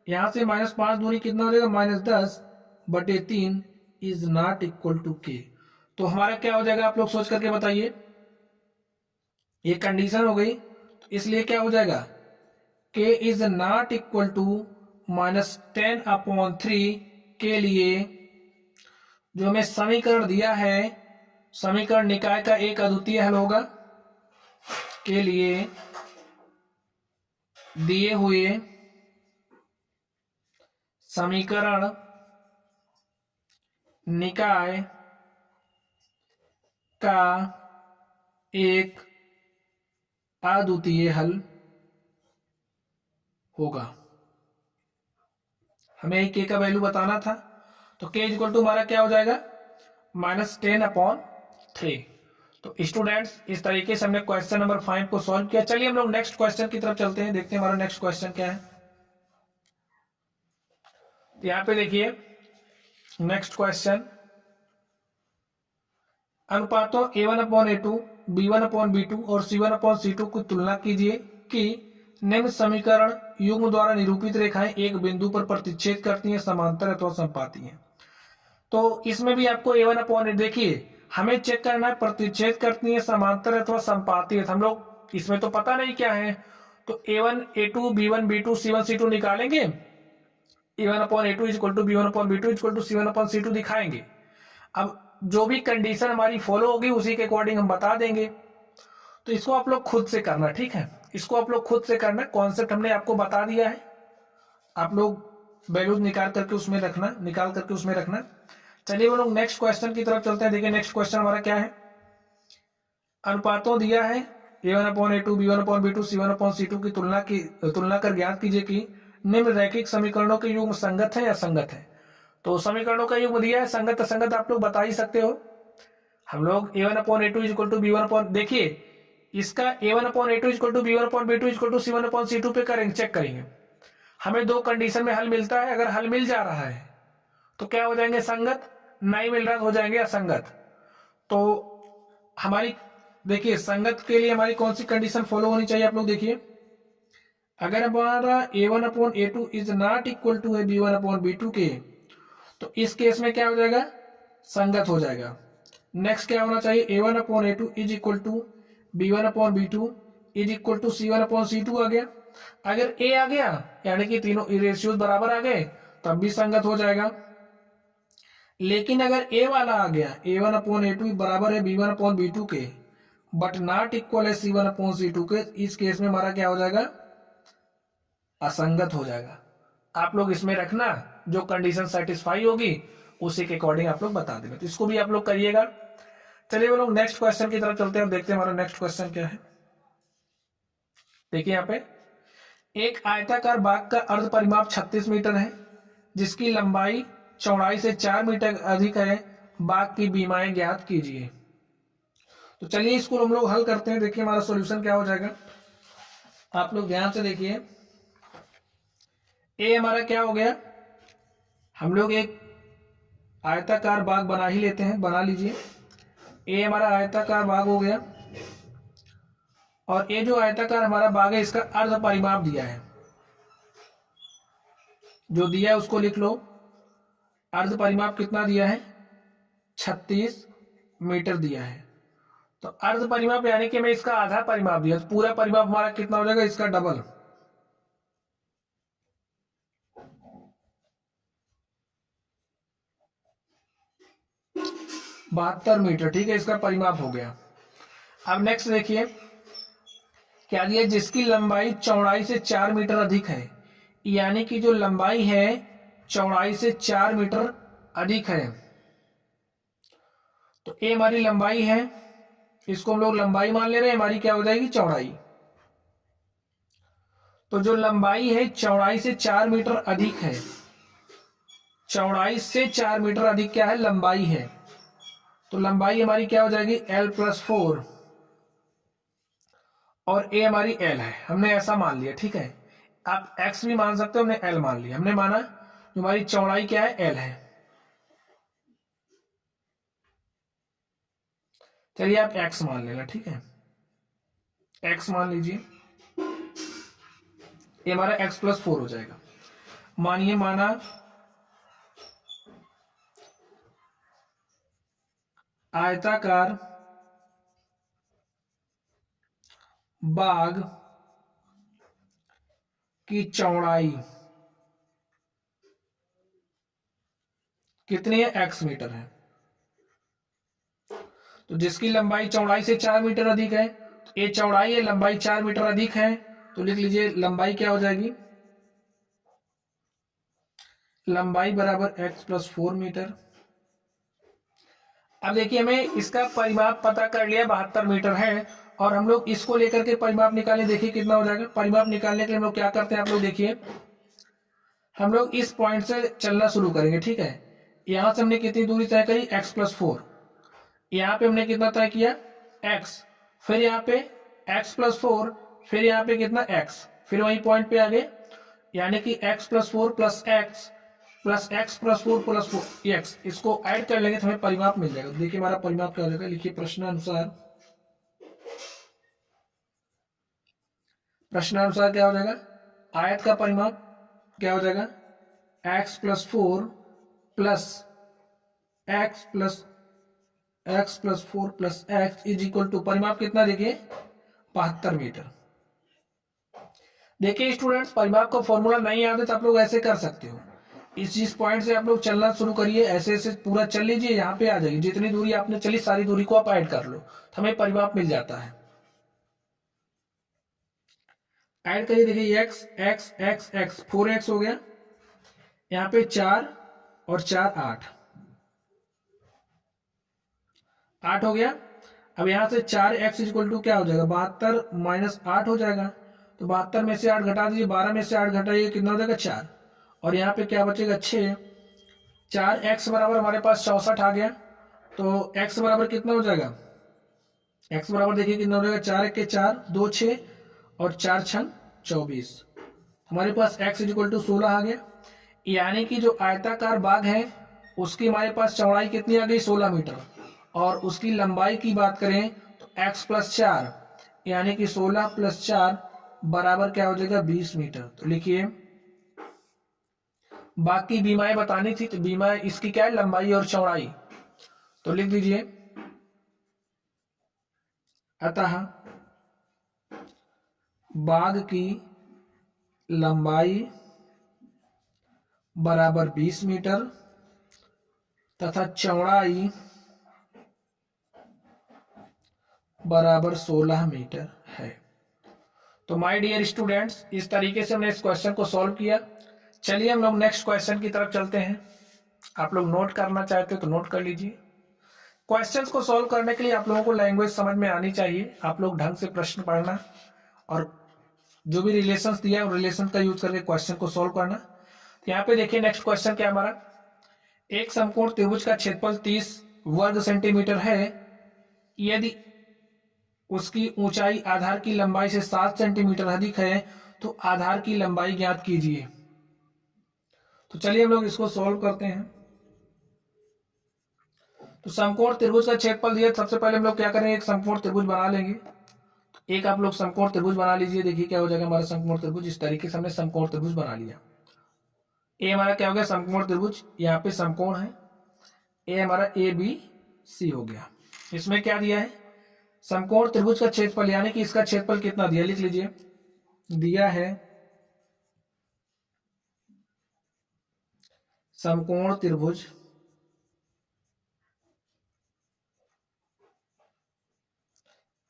यहाँ से -5 दूनी कितना हो जाएगा -10 बटे 3 is not equal to k। तो हमारा क्या हो जाएगा, आप लोग सोच करके बताइए, ये कंडीशन हो गई, तो इसलिए क्या हो जाएगा, k is not equal to -10/3 के लिए जो हमें समीकरण दिया है, समीकरण निकाय का एक अद्वितीय हल होगा, के लिए दिए हुए समीकरण निकाय का एक अद्वितीय हल होगा। हमें k का वैल्यू बताना था, तो k इक्वल टू हमारा क्या हो जाएगा -10/3। तो स्टूडेंट्स, इस तरीके से हमने क्वेश्चन नंबर 5 को सॉल्व किया। चलिए हम लोग नेक्स्ट क्वेश्चन की तरफ चलते हैं, देखते हैं हमारा नेक्स्ट क्वेश्चन क्या है। यहाँ पे देखिए नेक्स्ट क्वेश्चन, अनुपातों a1/a2, b1/b2 और c1/c2 की तुलना कीजिए कि निम्न समीकरण युग्म द्वारा निरूपित रेखाएं एक बिंदु पर प्रतिच्छेद करती हैं, समांतर अथवा समपाती हैं। तो इसमें भी आपको a1/a, देखिए हमें चेक करना है प्रतिच्छेद करती है, समांतर अथवा समपाती है। हम लोग इसमें तो पता नहीं क्या है, तो a1 a2 b1 b2 c1 c2 निकालेंगे, a1/a2 equal to b1/b2 equal to c1/c2 दिखाएंगे। अब जो भी कंडीशन हमारी फॉलो होगी उसी के अकॉर्डिंग हम बता देंगे। तो इसको आप लोग खुद से करना, ठीक है, इसको आप लोग खुद से करना, कॉन्सेप्ट हमने आपको बता दिया है, आप लोग वैल्यूज निकाल करके उसमें रखना, चलिए वो लोग नेक्स्ट क्वेश्चन की तरफ चलते हैं। देखिए नेक्स्ट क्वेश्चन हमारा क्या है, अनुपातों दिया है a1/a2 b1/b2 c1/c2 की तुलना कर ज्ञात कीजिए कि निम्न रैखिक समीकरणों के युग्म संगत है या असंगत है। तो समीकरणों का युग्म दिया है, संगत असंगत आप लोग बता ही सकते हो। हम लोग a1/a2 इक्वल टू b1, देखिए इसका a1/a2 equal to b1/b2 equal to c1/c2 पे करेंगे, चेक करेंगे, हमें दो कंडीशन में हल मिलता है। अगर हल मिल जा रहा है तो क्या हो जाएंगे संगत, नहीं मिल रहा तो हो जाएंगे असंगत। तो हमारी देखिए संगत के लिए हमारी कौन सी कंडीशन फॉलो होनी चाहिए, आप लोग देखिए, अगर हमारा a1/a2 is not equal to है b1/b2 के, तो इस केस में क्या हो जाएगा, संगत हो जाएगा। नेक्स्ट क्या होना चाहिए, a1/a2 is equal to b1/b2 is equal to c1/c2 आ गया। अगर a आ गया यानी कि तीनों रेशियोज बराबर आ गए तब भी संगत हो जाएगा। लेकिन अगर ए वाला आ गया A1/A2 बराबर है B1/B2 के, बट नॉट इक्वल है C1/C2 के, इस केस में हमारा क्या हो जाएगा, असंगत हो जाएगा। आप लोग इसमें रखना, जो कंडीशन सेटिस्फाई होगी उसी के अकॉर्डिंग आप लोग बता देंगे, तो इसको भी आप लोग करिएगा। चलिए वो लोग नेक्स्ट क्वेश्चन की तरफ चलते हैं और देखते हैं हमारा नेक्स्ट क्वेश्चन क्या है। देखिए यहाँ पे एक आयताकार बाग का अर्ध परिमाप 36 मीटर है, जिसकी लंबाई चौड़ाई से 4 मीटर अधिक है। बाग की बीमाएं ज्ञात कीजिए। तो चलिए इसको हम लोग हल करते हैं। देखिए हमारा सॉल्यूशन क्या हो जाएगा, आप लोग ध्यान से देखिए। ए हमारा क्या हो गया, हम लोग एक आयताकार बाग बना ही लेते हैं, बना लीजिए। ए हमारा आयताकार बाग हो गया, और ये जो आयताकार हमारा बाग है इसका अर्ध परिमाप दिया है, जो दिया है उसको लिख लो। अर्ध परिमाप कितना दिया है, 36 मीटर दिया है। तो अर्ध परिमाप यानी कि मैं इसका आधा परिमाप दिया, तो पूरा परिमाप हमारा कितना हो जाएगा, इसका डबल, 72 मीटर। ठीक है, इसका परिमाप हो गया। अब नेक्स्ट देखिए क्या दिया, जिसकी लंबाई चौड़ाई से 4 मीटर अधिक है, यानी कि जो लंबाई है चौड़ाई से 4 मीटर अधिक है। तो ए हमारी लंबाई है, इसको हम लोग लंबाई मान ले रहे हैं, हमारी क्या हो जाएगी, चौड़ाई। तो जो लंबाई है चौड़ाई से 4 मीटर अधिक है, चौड़ाई से 4 मीटर अधिक क्या है, लंबाई है। तो लंबाई हमारी क्या हो जाएगी, L+4, और ए हमारी L है, हमने ऐसा मान लिया। ठीक है, आप x भी मान सकते हो, हमने L मान लिया। हमने माना हमारी चौड़ाई क्या है, L है। चलिए आप x मान लेना। ठीक है, x मान लीजिए, ये हमारा x+4 हो जाएगा। मानिए माना आयताकार बाग की चौड़ाई कितनी है, x मीटर है। तो जिसकी लंबाई चौड़ाई से 4 मीटर अधिक है, तो ये चौड़ाई है, लंबाई 4 मीटर अधिक है, तो लिख लीजिए लंबाई क्या हो जाएगी, लंबाई बराबर x+4 मीटर। अब देखिए हमें इसका परिमाप पता कर लिया, 72 मीटर है, और हम लोग इसको लेकर के परिमाप निकालें, देखिए कितना हो जाएगा। परिमाप निकालने के लिए हम लोग क्या करते हैं, आप लोग देखिए, हम लोग इस पॉइंट से चलना शुरू करेंगे। ठीक है, यहां से हमने कितनी दूरी तय करी, x+4, यहाँ पे हमने कितना तय किया, x, फिर यहाँ पे x+4, फिर यहाँ पे कितना x, फिर वही पॉइंट पे आ गए, यानी कि x+4 plus x plus x+4 plus x, इसको ऐड कर लेंगे तो हमें परिमाप मिल जाएगा। देखिए हमारा परिमाप क्या हो जाएगा, लिखिए प्रश्नानुसार क्या हो जाएगा, आयत का परिमाप क्या हो जाएगा, x+4 plus x+4 plus x is equal to, परिमाप कितना देखिए, 72 मीटर। देखिए स्टूडेंट्स, परिमाप का फॉर्मूला नहीं याद है तो आप लोग ऐसे कर सकते हो, इस पॉइंट से आप लोग चलना शुरू करिए, ऐसे ऐसे पूरा चल लीजिए, यहाँ पे आ जाइए, जितनी दूरी आपने चली सारी दूरी को आप ऐड कर लो, तो हमें परिमाप मिल जाता है। ऐड करिए, देखिए x x x x 4x हो गया, यहाँ पे 4 और 4 8 हो गया। अब यहाँ से 4x इक्वल टू क्या हो जाएगा, 72 माइनस 8 हो जाएगा। तो 72 में से 8 घटा दीजिए, 12 में से 8 घटाइए, कितना हो जाएगा, 4, और यहाँ पे क्या बचेगा, 6। 4x बराबर हमारे पास 64 आ गया। तो x बराबर कितना हो जाएगा, x बराबर देखिए कितना हो जाएगा, 4 के 4, 2 6 और 4 6 24। हमारे पास x इक्वल टू 16 आ गया। यानी कि जो आयताकार बाग है उसकी हमारे पास चौड़ाई कितनी आ गई, 16 मीटर, और उसकी लंबाई की बात करें तो x+4 यानी कि 16 + 4 बराबर क्या हो जाएगा, 20 मीटर। तो लिखिए, बाकी बीमाएं बतानी थी, तो बीमा इसकी क्या है, लंबाई और चौड़ाई, तो लिख दीजिए, अतः बाग की लंबाई बराबर 20 मीटर तथा चौड़ाई बराबर 16 मीटर है। तो माय डियर स्टूडेंट्स, इस तरीके से हमने इस क्वेश्चन को सॉल्व किया। चलिए हम लोग नेक्स्ट क्वेश्चन की तरफ चलते हैं। आप लोग नोट करना चाहते हो तो नोट कर लीजिए। क्वेश्चंस को सॉल्व करने के लिए आप लोगों को लैंग्वेज समझ में आनी चाहिए। आप लोग ढंग से प्रश्न पढ़ना और जो भी रिलेशंस दिया है रिलेशन का यूज करके क्वेश्चन को सॉल्व करना। यहाँ पे देखिए नेक्स्ट क्वेश्चन क्या हमारा, एक समकोण त्रिभुज का क्षेत्रफल 30 वर्ग सेंटीमीटर है। यदि उसकी ऊंचाई आधार की लंबाई से 7 सेंटीमीटर अधिक है तो आधार की लंबाई ज्ञात कीजिए। तो चलिए हम लोग इसको सॉल्व करते हैं। तो समकोण त्रिभुज का क्षेत्रफल दिया, सबसे पहले हम लोग क्या करेंगे, एक समकोण त्रिभुज बना लेंगे। तो एक आप लोग समकोण त्रिभुज बना लीजिए। देखिए क्या हो जाएगा हमारा समकोण त्रिभुज। इस तरीके से हमने समकोण त्रिभुज बना लिया। ए हमारा क्या हो गया, समकोण त्रिभुज। यहाँ पे समकोण है, ए हमारा ABC हो गया। इसमें क्या दिया है, समकोण त्रिभुज का क्षेत्रफल, यानी कि इसका क्षेत्रफल कितना दिया, लिख लीजिए। दिया है समकोण त्रिभुज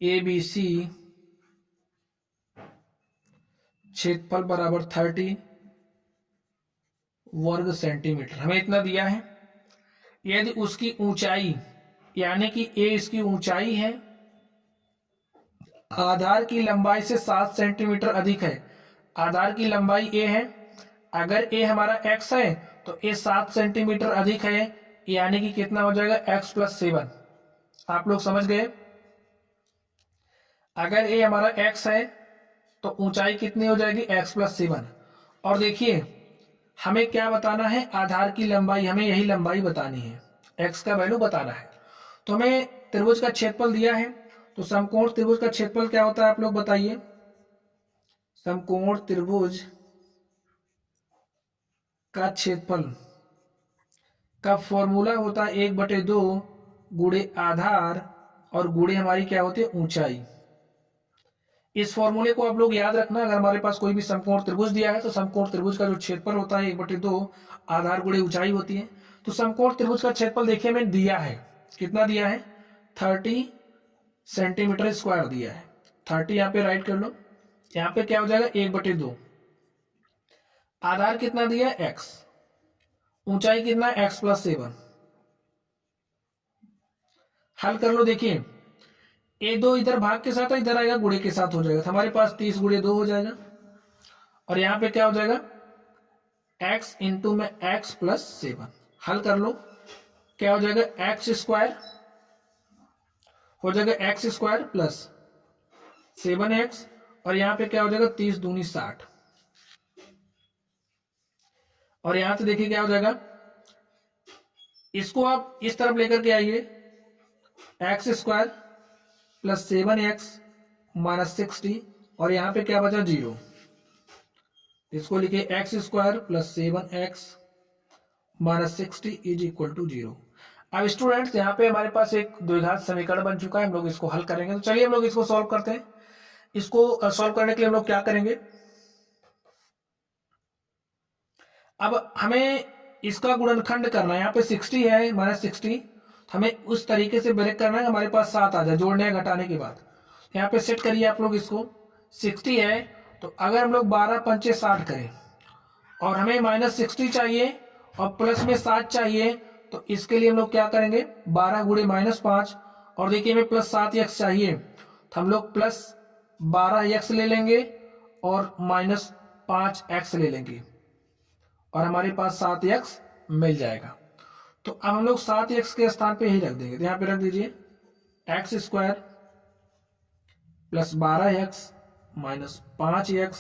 ABC क्षेत्रफल बराबर 30 वर्ग सेंटीमीटर, हमें इतना दिया है। यदि उसकी ऊंचाई, यानी कि ए इसकी ऊंचाई है, आधार की लंबाई से 7 सेंटीमीटर अधिक है। आधार की लंबाई ए है, अगर ए हमारा x है तो ए 7 सेंटीमीटर अधिक है, यानी कि कितना हो जाएगा, x + 7। आप लोग समझ गए। अगर ए हमारा x है तो ऊंचाई कितनी हो जाएगी, x + 7। और देखिए हमें क्या बताना है, आधार की लंबाई, हमें यही लंबाई बतानी है, x का वैल्यू बताना है। तो हमें त्रिभुज का क्षेत्रफल दिया है। तो समकोण त्रिभुज का क्षेत्रफल क्या होता है, आप लोग बताइए। समकोण त्रिभुज का क्षेत्रफल का फॉर्मूला होता है 1/2 गुणे आधार और गुणे हमारी क्या होती है, ऊंचाई। इस फॉर्मूले को आप लोग याद रखना। अगर हमारे पास कोई भी समकोण त्रिभुज दिया है तो समकोण त्रिभुज का जो क्षेत्रफल होता है 1/2 आधार गुणे ऊंचाई होती है। तो समकोण त्रिभुज का क्षेत्रफल देखिए हमें दिया है, कितना दिया है, 30 सेंटीमीटर स्क्वायर दिया है। 30 यहाँ पे राइट कर लो। यहाँ पे क्या हो जाएगा, 1/2। आधार कितना दिया है, x। ऊंचाई कितना, x + 7। हल कर लो। देखिए A2 इधर भाग के साथ है, इधर आएगा गुणे के साथ हो जाएगा। तो हमारे पास 30 × 2 हो जाएगा। और यहाँ पे क्या हो जाएगा, x इंटू में x + 7। हल कर लो, क्या हो जाएगा, x² हो जाएगा, x² + 7x। और यहाँ पे क्या हो जाएगा, 30 दूनी 60। और यहां से देखिए क्या हो जाएगा, इसको आप इस तरफ लेकर के आइए, x² + 7x - 60। और यहां पे क्या बचा, 0। इसको लिखिए x² + 7x - 60 = 0। अब स्टूडेंट्स यहाँ पे हमारे पास एक द्विघात समीकरण बन चुका है, हम लोग इसको हल करेंगे। तो चलिए हम लोग इसको सॉल्व करते हैं। इसको सॉल्व करने के लिए हम लोग क्या करेंगे, अब हमें इसका गुणनखंड करना है। यहाँ पे 60 है, -60। हमें उस तरीके से ब्रेक करना है हमारे पास 7 आ जाए, जोड़ने या घटाने के बाद। यहाँ पे सेट करिए आप लोग इसको। 60 है तो अगर हम लोग 12 × 5 = 60 करें और हमें -60 चाहिए और प्लस में 7 चाहिए, तो इसके लिए हम लोग क्या करेंगे, 12 × -5। और देखिए हमें +7x चाहिए, तो हम लोग +12x ले लेंगे और -5x ले लेंगे और हमारे पास 7x मिल जाएगा। तो अब हम लोग 7x के स्थान पे ही रख देंगे। तो यहाँ पे रख दीजिए x² + 12x - 5x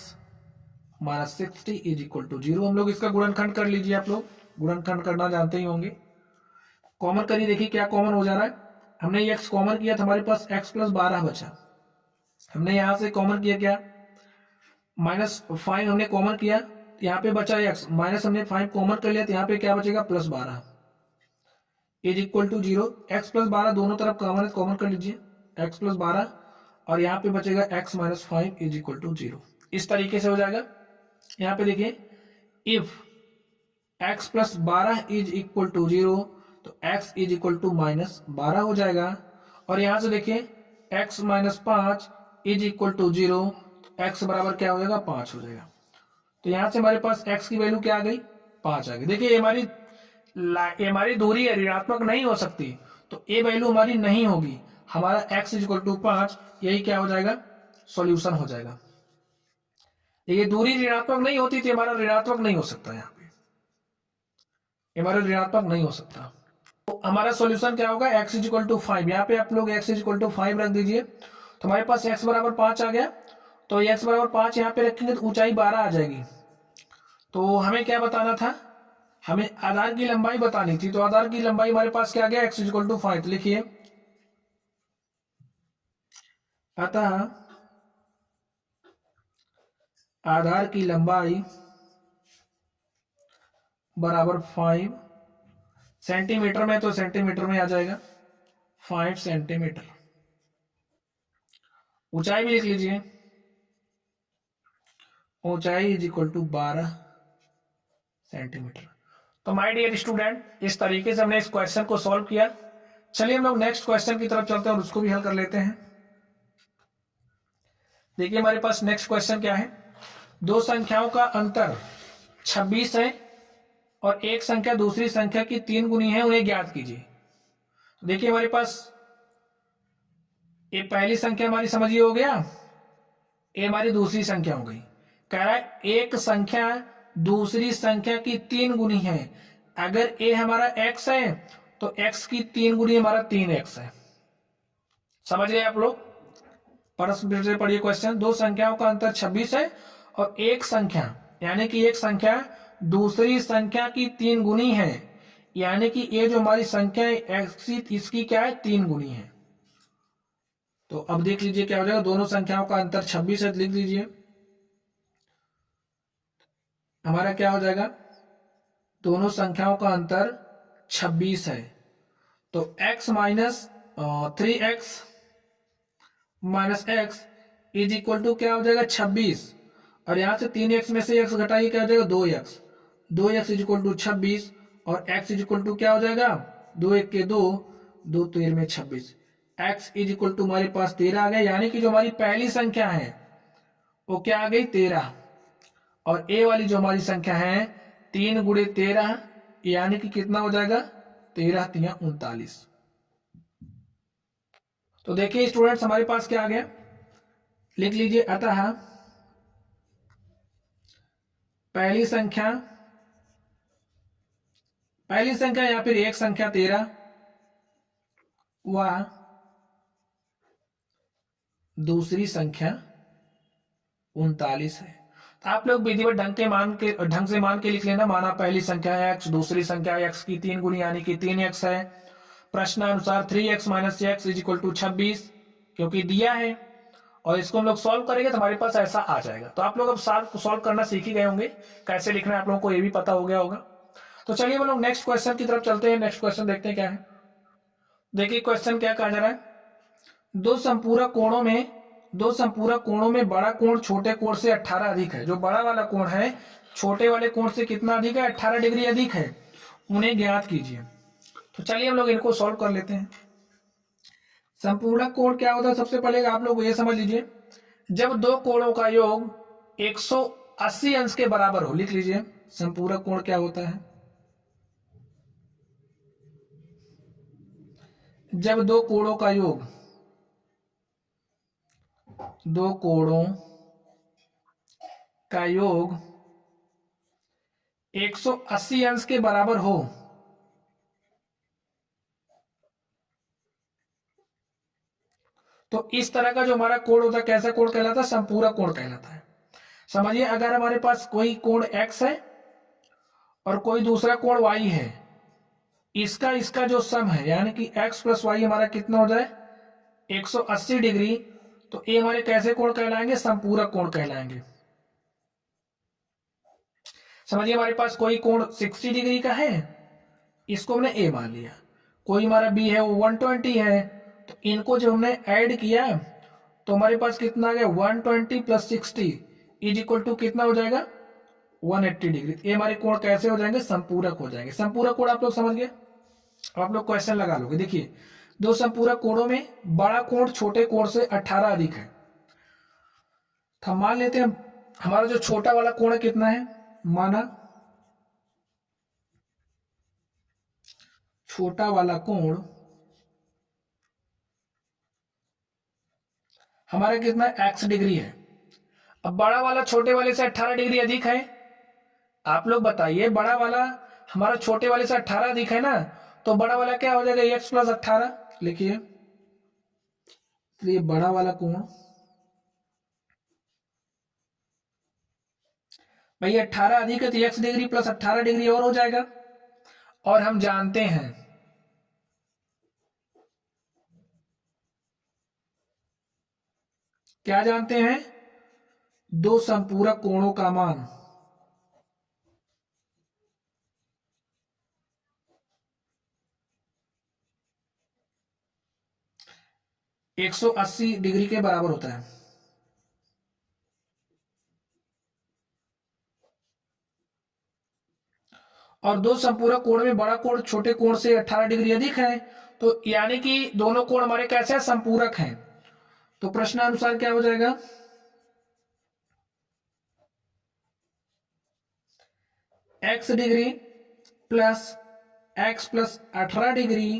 - 60 = 0। हम लोग इसका गुणनखंड कर लीजिए। आप लोग गुणनखंड करना जानते ही होंगे। कॉमन करिए, देखिए क्या कॉमन हो जा रहा है। हमने ये x कॉमन किया तो हमारे पास x + 12 बचा। हमने यहां से कॉमन किया क्या, -5 हमने कॉमन किया, यहाँ पे बचा x, माइनस हमने 5 कॉमन कर लिया, तो यहाँ पे क्या बचेगा, +12 = 0। x + 12 दोनों तरफ कॉमन है, कॉमन कर लीजिए, x + 12 और यहाँ पे बचेगा x - 5 = 0। इस तरीके से हो जाएगा। यहाँ पे देखिए इफ x + 12 = 0, तो x इज इक्वल टू -12 हो जाएगा। और यहां से देखिए x - 5 इज इक्वल टू 0, तो x बराबर क्या हो जाएगा 5 हो जाएगा। तो यहां से हमारे पास x की वैल्यू क्या आ गई 5 आ गई। देखिए हमारी दूरी है, ऋणात्मक नहीं हो सकती, तो ये वैल्यू हमारी नहीं होगी। हमारा x इज इक्वल टू 5 यही क्या हो जाएगा सॉल्यूशन हो जाएगा। ये दूरी ऋणात्मक नहीं होती थी, हमारा ऋणात्मक नहीं हो सकता, यहाँ पे हमारा ऋणात्मक नहीं हो सकता। तो हमारा सॉल्यूशन क्या होगा x इज इक्वल टू 5। यहाँ पे आप लोग x इज इक्वल टू 5 रख दीजिए, तो हमारे पास x बराबर 5 आ गया। तो x बराबर 5 यहाँ पे रखेंगे तो ऊंचाई 12 आ जाएगी। तो हमें क्या बताना था, हमें आधार की लंबाई बतानी थी। तो आधार की लंबाई हमारे पास क्या आ गया x इज इक्वल टू 5। तो लिखिए अतः आधार की लंबाई बराबर 5 सेंटीमीटर में, तो सेंटीमीटर में आ जाएगा 5 सेंटीमीटर। ऊंचाई भी लिख लीजिए, ऊंचाई इज इक्वल टू 12 सेंटीमीटर। तो माय डियर स्टूडेंट, इस तरीके से हमने इस क्वेश्चन को सॉल्व किया। चलिए हम लोग नेक्स्ट क्वेश्चन की तरफ चलते हैं और उसको भी हल कर लेते हैं। देखिए हमारे पास नेक्स्ट क्वेश्चन क्या है, दो संख्याओं का अंतर 26 है और एक संख्या दूसरी संख्या की 3 गुनी है, उन्हें ज्ञात कीजिए। देखिए हमारे पास ये पहली संख्या हमारी समझिए हो गया, ये हमारी दूसरी संख्या हो गई। कह रहा है एक संख्या दूसरी संख्या की 3 गुनी है। अगर ए हमारा x है तो x की 3 गुनी हमारा 3x है। समझ गए आप लोग? परस्पर से पढ़िए क्वेश्चन, दो संख्याओं का अंतर 26 है और एक संख्या यानी कि एक संख्या दूसरी संख्या की 3 गुनी है, यानी कि ये जो हमारी संख्या है x इसकी क्या है 3 गुनी है। तो अब देख लीजिए क्या हो जाएगा, दोनों संख्याओं का अंतर 26 है, लिख लीजिए हमारा क्या हो जाएगा, दोनों संख्याओं का अंतर 26 है। तो x minus 3x minus x is equal to क्या हो जाएगा 26, और यहां से 3x में से x घटाइए क्या हो जाएगा 2x, 2x is equal to 26 और x इज इक्वल टू क्या हो जाएगा 2 1 के 2, 2 13 में 26, x इज इक्वल टू हमारे पास 13 आ गया। यानी कि जो हमारी पहली संख्या है वो क्या आ गई 13, और a वाली जो हमारी संख्या है 3 गुणे 13 यानी कि कितना हो जाएगा 13 3 39। तो देखिए स्टूडेंट्स हमारे पास क्या आ गया, लिख लीजिए अतः पहली संख्या या फिर एक संख्या 13 व दूसरी संख्या 39 है। तो आप लोग विधिवत ढंग से मान के लिख लेना, माना पहली संख्या है x, दूसरी संख्या x की 3 गुनी यानी कि 3x है। प्रश्नानुसार 3x minus x is equal to 26 क्योंकि दिया है, और इसको हम लोग सॉल्व करेंगे तो हमारे पास ऐसा आ जाएगा। तो आप लोग अब सॉल्व करना सीख ही गए होंगे, कैसे लिखना है आप लोगों को ये भी पता हो गया होगा। तो चलिए हम लोग नेक्स्ट क्वेश्चन की तरफ चलते हैं। नेक्स्ट क्वेश्चन देखते हैं क्या है। देखिए क्वेश्चन क्या कहा जा रहा है, दो संपूरक कोणों में बड़ा कोण छोटे कोण से 18 अधिक है। जो बड़ा वाला कोण है छोटे वाले कोण से कितना अधिक है 18 डिग्री अधिक है, उन्हें ज्ञात कीजिए। तो चलिए हम लोग इनको सॉल्व कर लेते हैं। संपूर्णक कोण क्या होता है, सबसे पहले आप लोग ये समझ लीजिए, जब दो कोणों का योग 180 अंश के बराबर हो। लिख लीजिए संपूरक कोण क्या होता है, जब दो कोणों का योग 180 अंश के बराबर हो तो इस तरह का जो हमारा कोण होता है कैसा कोण कहलाता है, संपूरक कोण कहलाता है। समझिए अगर हमारे पास कोई कोण x है और कोई दूसरा कोण y है, इसका जो सम है यानी कि x प्लस वाई हमारा कितना हो जाए 180 डिग्री, तो ये हमारे कैसे कोण कहलाएंगे, संपूरक कोण कहलाएंगे। समझिए हमारे पास कोई कोण 60 डिग्री का है, इसको हमने a मान लिया, कोई हमारा b है वो 120 है, तो इनको जो हमने ऐड किया तो हमारे पास कितना आ गया 120 प्लस 60 इज इक्वल टू कितना हो जाएगा 180 डिग्री। ये हमारे कोण कैसे हो जाएंगे, संपूरक हो जाएंगे। संपूरक कोण आप लोग समझ गए। अब आप लोग क्वेश्चन लगा लोगे। देखिए, दो संपूरक कोणों में बड़ा कोण छोटे कोण से 18 अधिक है। तो हम मान लेते हैं हमारा जो छोटा वाला कोण है कितना है, माना छोटा वाला कोण हमारा कितना x डिग्री है। अब बड़ा वाला छोटे वाले से 18 डिग्री अधिक है। आप लोग बताइए, बड़ा वाला हमारा छोटे वाले से 18 अधिक है ना, तो बड़ा वाला क्या हो जाएगा, x प्लस 18। लिखिए, तो ये बड़ा वाला कोण भाई 18 अधिक है तो x डिग्री प्लस 18 डिग्री और हो जाएगा। और हम जानते हैं क्या जानते हैं, दो संपूरक कोणों का मान 180 डिग्री के बराबर होता है। और दो संपूरक कोण में बड़ा कोण छोटे कोण से 18 डिग्री अधिक है, तो यानी कि दोनों कोण हमारे कैसे हैं, संपूरक हैं। तो प्रश्नानुसार क्या हो जाएगा, x degree plus x plus 18 degree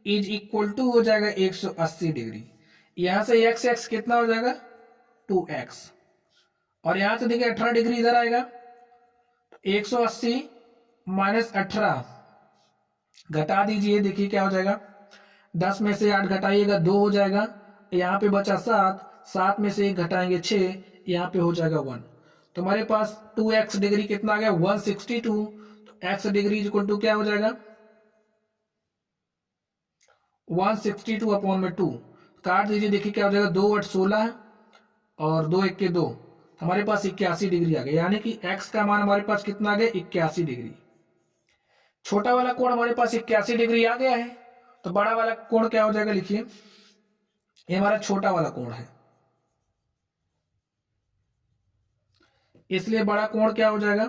is equal to हो जाएगा 180 डिग्री। यहां से x कितना हो जाएगा 2x, और यहां से देखिए 18 डिग्री इधर आएगा, तो 180 माइनस 18 घटा दीजिए, देखिए क्या हो जाएगा, 10 में से 8 घटाइएगा 2 हो जाएगा, यहाँ पे बचा 7, 7 में से 1 घटाएंगे 6, यहाँ पे हो जाएगा 1। तो हमारे पास 2x डिग्री कितना आ गया 162। तो x degree is equal to क्या हो जाएगा 162 अपॉन में 2, काट दीजिए, देखिए क्या हो जाएगा, 2 8 16 और 2 1 के 2, हमारे पास 81 डिग्री आ गया। यानी कि x का मान हमारे पास कितना आ गया 81 डिग्री। छोटा वाला कोण हमारे पास 81 डिग्री आ गया है, तो बड़ा वाला कोण क्या हो जाएगा, लिखिए ये हमारा छोटा वाला कोण है, इसलिए बड़ा कोण क्या हो जाएगा,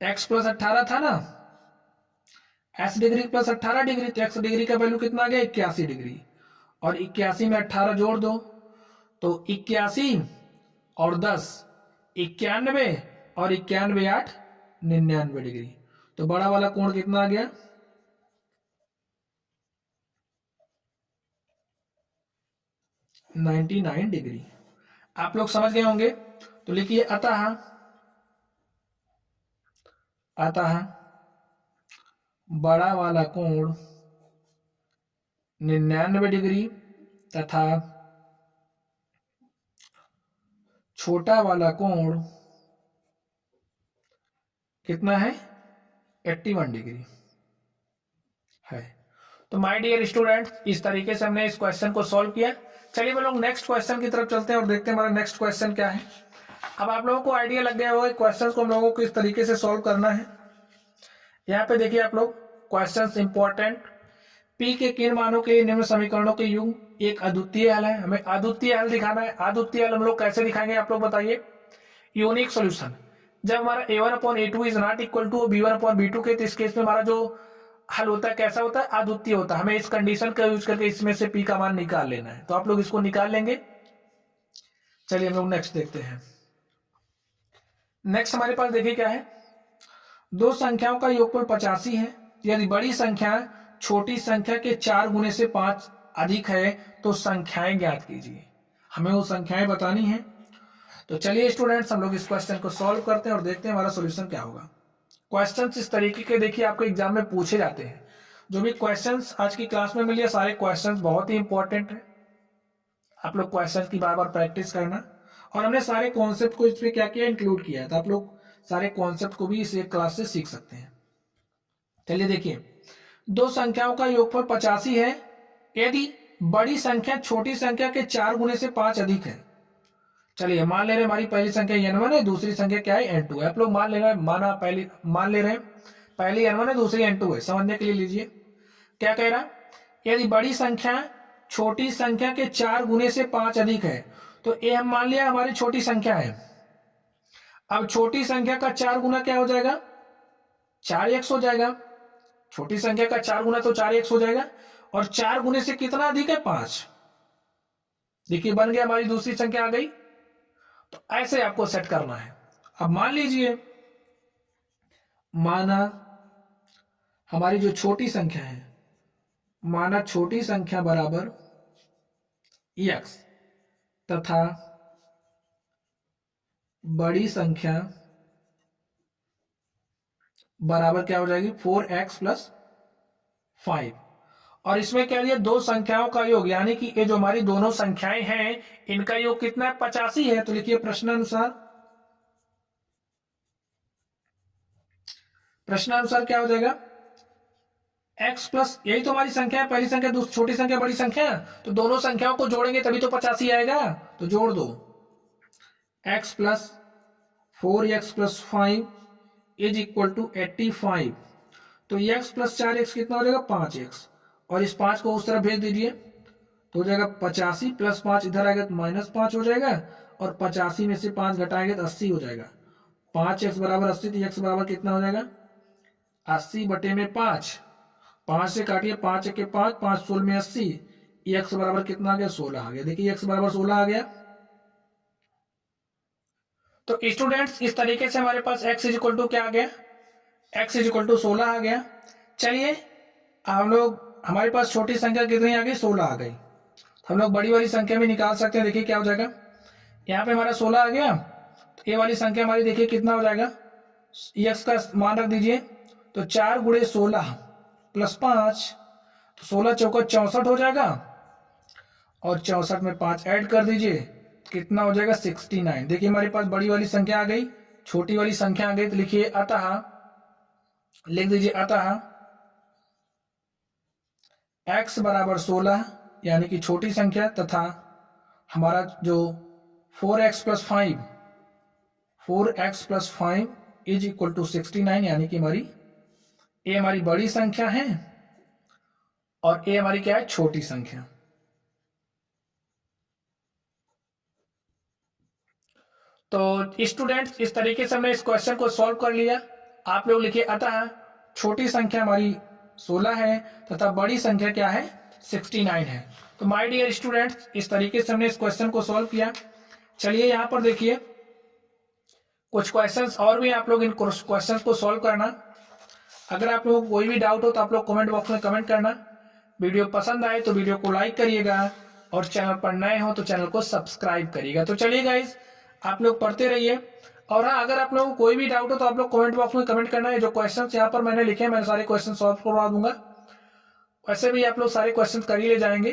x प्लस 18 था ना, x डिग्री प्लस 18 डिग्री, तो x डिग्री का वैल्यू कितना आ गया 81 डिग्री, और 81 में 18 जोड़ दो तो 81 और 10 91, और 91 8 99 डिग्री। तो बड़ा वाला कोण कितना आ गया 99 डिग्री। आप लोग समझ गए होंगे। तो लिखिए अतः बड़ा वाला कोण 99 डिग्री तथा छोटा वाला कोण कितना है 81 डिग्री है। तो माय डियर स्टूडेंट्स, इस तरीके से हमने इस क्वेश्चन को सॉल्व किया। चलिए हम लोग नेक्स्ट क्वेश्चन की तरफ चलते हैं और देखते हैं हमारा नेक्स्ट क्वेश्चन क्या है। अब आप लोगों को आइडिया लग गया होगा क्वेश्चन को हम लोगों को इस तरीके से सॉल्व करना है। यहाँ पे देखिए आप लोग, क्वेश्चन इंपॉर्टेंट, पी के किन मानों के लिए निम्न समीकरणों के युग्म एक अद्वितीय हल है, हमें अद्वितीय हल दिखाना है। अद्वितीय हल हम लोग कैसे दिखाएंगे, आप लोग बताइए। यूनिक सोल्यूशन, जब हमारा a1/a2 is not equal to b1/b2 के, तो इस केस में हमारा जो हल होता है कैसा होता है, अद्वितीय होता है। हमें इस कंडीशन का यूज करके इसमें से p का मान निकाल लेना है, तो आप लोग इसको निकाल लेंगे। चलिए हम लोग नेक्स्ट देखते हैं। नेक्स्ट हमारे पास देखिए क्या है, दो संख्याओं का योगफल 85 है, यदि बड़ी संख्या छोटी संख्या के 4 गुने से 5 अधिक है तो संख्याएं ज्ञात कीजिए। हमें वो संख्याएं बतानी है। तो चलिए स्टूडेंट्स, हम लोग इस क्वेश्चन को सॉल्व करते हैं और देखते हैं हमारा सॉल्यूशन क्या होगा। क्वेश्चंस इस तरीके के देखिए आपको एग्जाम में पूछे जाते हैं। जो भी क्वेश्चंस आज की क्लास में मिले, सारे क्वेश्चंस बहुत ही इंपॉर्टेंट है। आप लोग क्वेश्चन की बार बार प्रैक्टिस करना, और हमने सारे कॉन्सेप्ट को इसमें क्या किया, इंक्लूड किया है, तो आप लोग सारे कॉन्सेप्ट को भी इस एक क्लास से सीख सकते हैं। चलिए देखिए, दो संख्याओं का योगफल 85 है, यदि बड़ी संख्या छोटी संख्या के 4 गुने से 5 अधिक है। चलिए मान ले रहे हैं हमारी पहली संख्या n1 है, दूसरी संख्या क्या है n2 है। आप लोग मान ले रहे हैं, मान ले रहे हैं पहली n1 है, दूसरी n2 है। समझने के लिए लीजिए क्या कह रहा, यदि बड़ी संख्या छोटी संख्या के 4 गुने से 5 अधिक है, तो ये हम मान लिया हमारी छोटी संख्या है। अब छोटी संख्या का 4 गुना क्या हो जाएगा 4x हो जाएगा, छोटी संख्या का 4 गुना तो 4x हो जाएगा, और 4 गुने से कितना अधिक है 5। देखिए बन गया, हमारी दूसरी संख्या आ गई। तो ऐसे आपको सेट करना है। अब मान लीजिए, माना हमारी जो छोटी संख्या है, माना छोटी संख्या बराबर x तथा बड़ी संख्या बराबर क्या हो जाएगी 4x + 5। और इसमें क्या दिया, दो संख्याओं का योग, यानी कि ये जो हमारी दोनों संख्याएं हैं इनका योग कितना है 85 है। तो लिखिए प्रश्नानुसार क्या हो जाएगा, x प्लस, यही तो हमारी संख्या है, पहली संख्या दूसरी छोटी संख्या बड़ी संख्या, तो दोनों संख्याओं को जोड़ेंगे तभी तो 85 आएगा। तो जोड़ दो, x + 4x + 5 = 85। तो x + 4x कितना हो जाएगा 5x, और इस 5 को उस तरफ भेज दीजिए तो हो जाएगा 85 + 5 इधर आएगा तो -5 हो जाएगा, और 85 में से 5 घटाएंगे तो 80 हो जाएगा। 5x बराबर 80, तो x बराबर कितना हो जाएगा 80/5। 5 से काटिए, 5 × 5, 5 16 में 80, x बराबर कितना आ गया 16 आ गया। देखिए x बराबर 16 आ गया। तो स्टूडेंट्स इस तरीके से हमारे पास x = क्या आ गया, x = 16 आ गया। चलिए हम लोग, हमारे पास छोटी संख्या कितनी आ गई 16 आ गई, हम लोग बड़ी वाली संख्या भी निकाल सकते हैं। देखिए क्या हो जाएगा, यहाँ पे हमारा 16 आ गया, तो ये वाली संख्या हमारी देखिए कितना हो जाएगा, x का मान रख दीजिए, तो 4 × 16 + 5, तो 16 चौका 64 हो जाएगा, और 64 में 5 ऐड कर दीजिए, कितना हो जाएगा 69। देखिए हमारे पास बड़ी वाली संख्या आ गई, छोटी वाली संख्या आ गई। तो लिखिए अतः, लिख दीजिए अतः x बराबर 16 यानी कि छोटी संख्या, तथा हमारा जो 4x + 5 = 69 यानी कि हमारी a हमारी बड़ी संख्या है और a हमारी क्या है छोटी संख्या। तो स्टूडेंट्स इस तरीके से हमने इस क्वेश्चन को सॉल्व कर लिया। आप लोग लिखिए अतः छोटी संख्या हमारी 16 है तथा बड़ी संख्या क्या है 69 है। तो माय डियर स्टूडेंट्स इस तरीके से हमने इस क्वेश्चन को सॉल्व किया। चलिए यहाँ पर देखिए कुछ क्वेश्चंस और भी आप लोग इन क्वेश्चंस को सॉल्व करना। अगर आप लोगों को कोई भी डाउट हो तो आप लोग कमेंट बॉक्स में कमेंट करना। वीडियो पसंद आए तो वीडियो को लाइक करिएगा और चैनल पर नए हो तो चैनल को सब्सक्राइब करिएगा। तो चलिए गाइज आप लोग पढ़ते रहिए। और हाँ, अगर आप लोगों को कोई भी डाउट हो तो आप लोग कमेंट बॉक्स में कमेंट करना है। जो क्वेश्चंस यहाँ पर मैंने लिखे हैं मैं सारे क्वेश्चन सॉल्व करवा दूंगा। वैसे भी आप लोग सारे क्वेश्चन कर ही ले जाएंगे।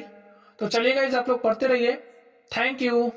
तो चलिए गाइज आप लोग पढ़ते रहिए। Thank you.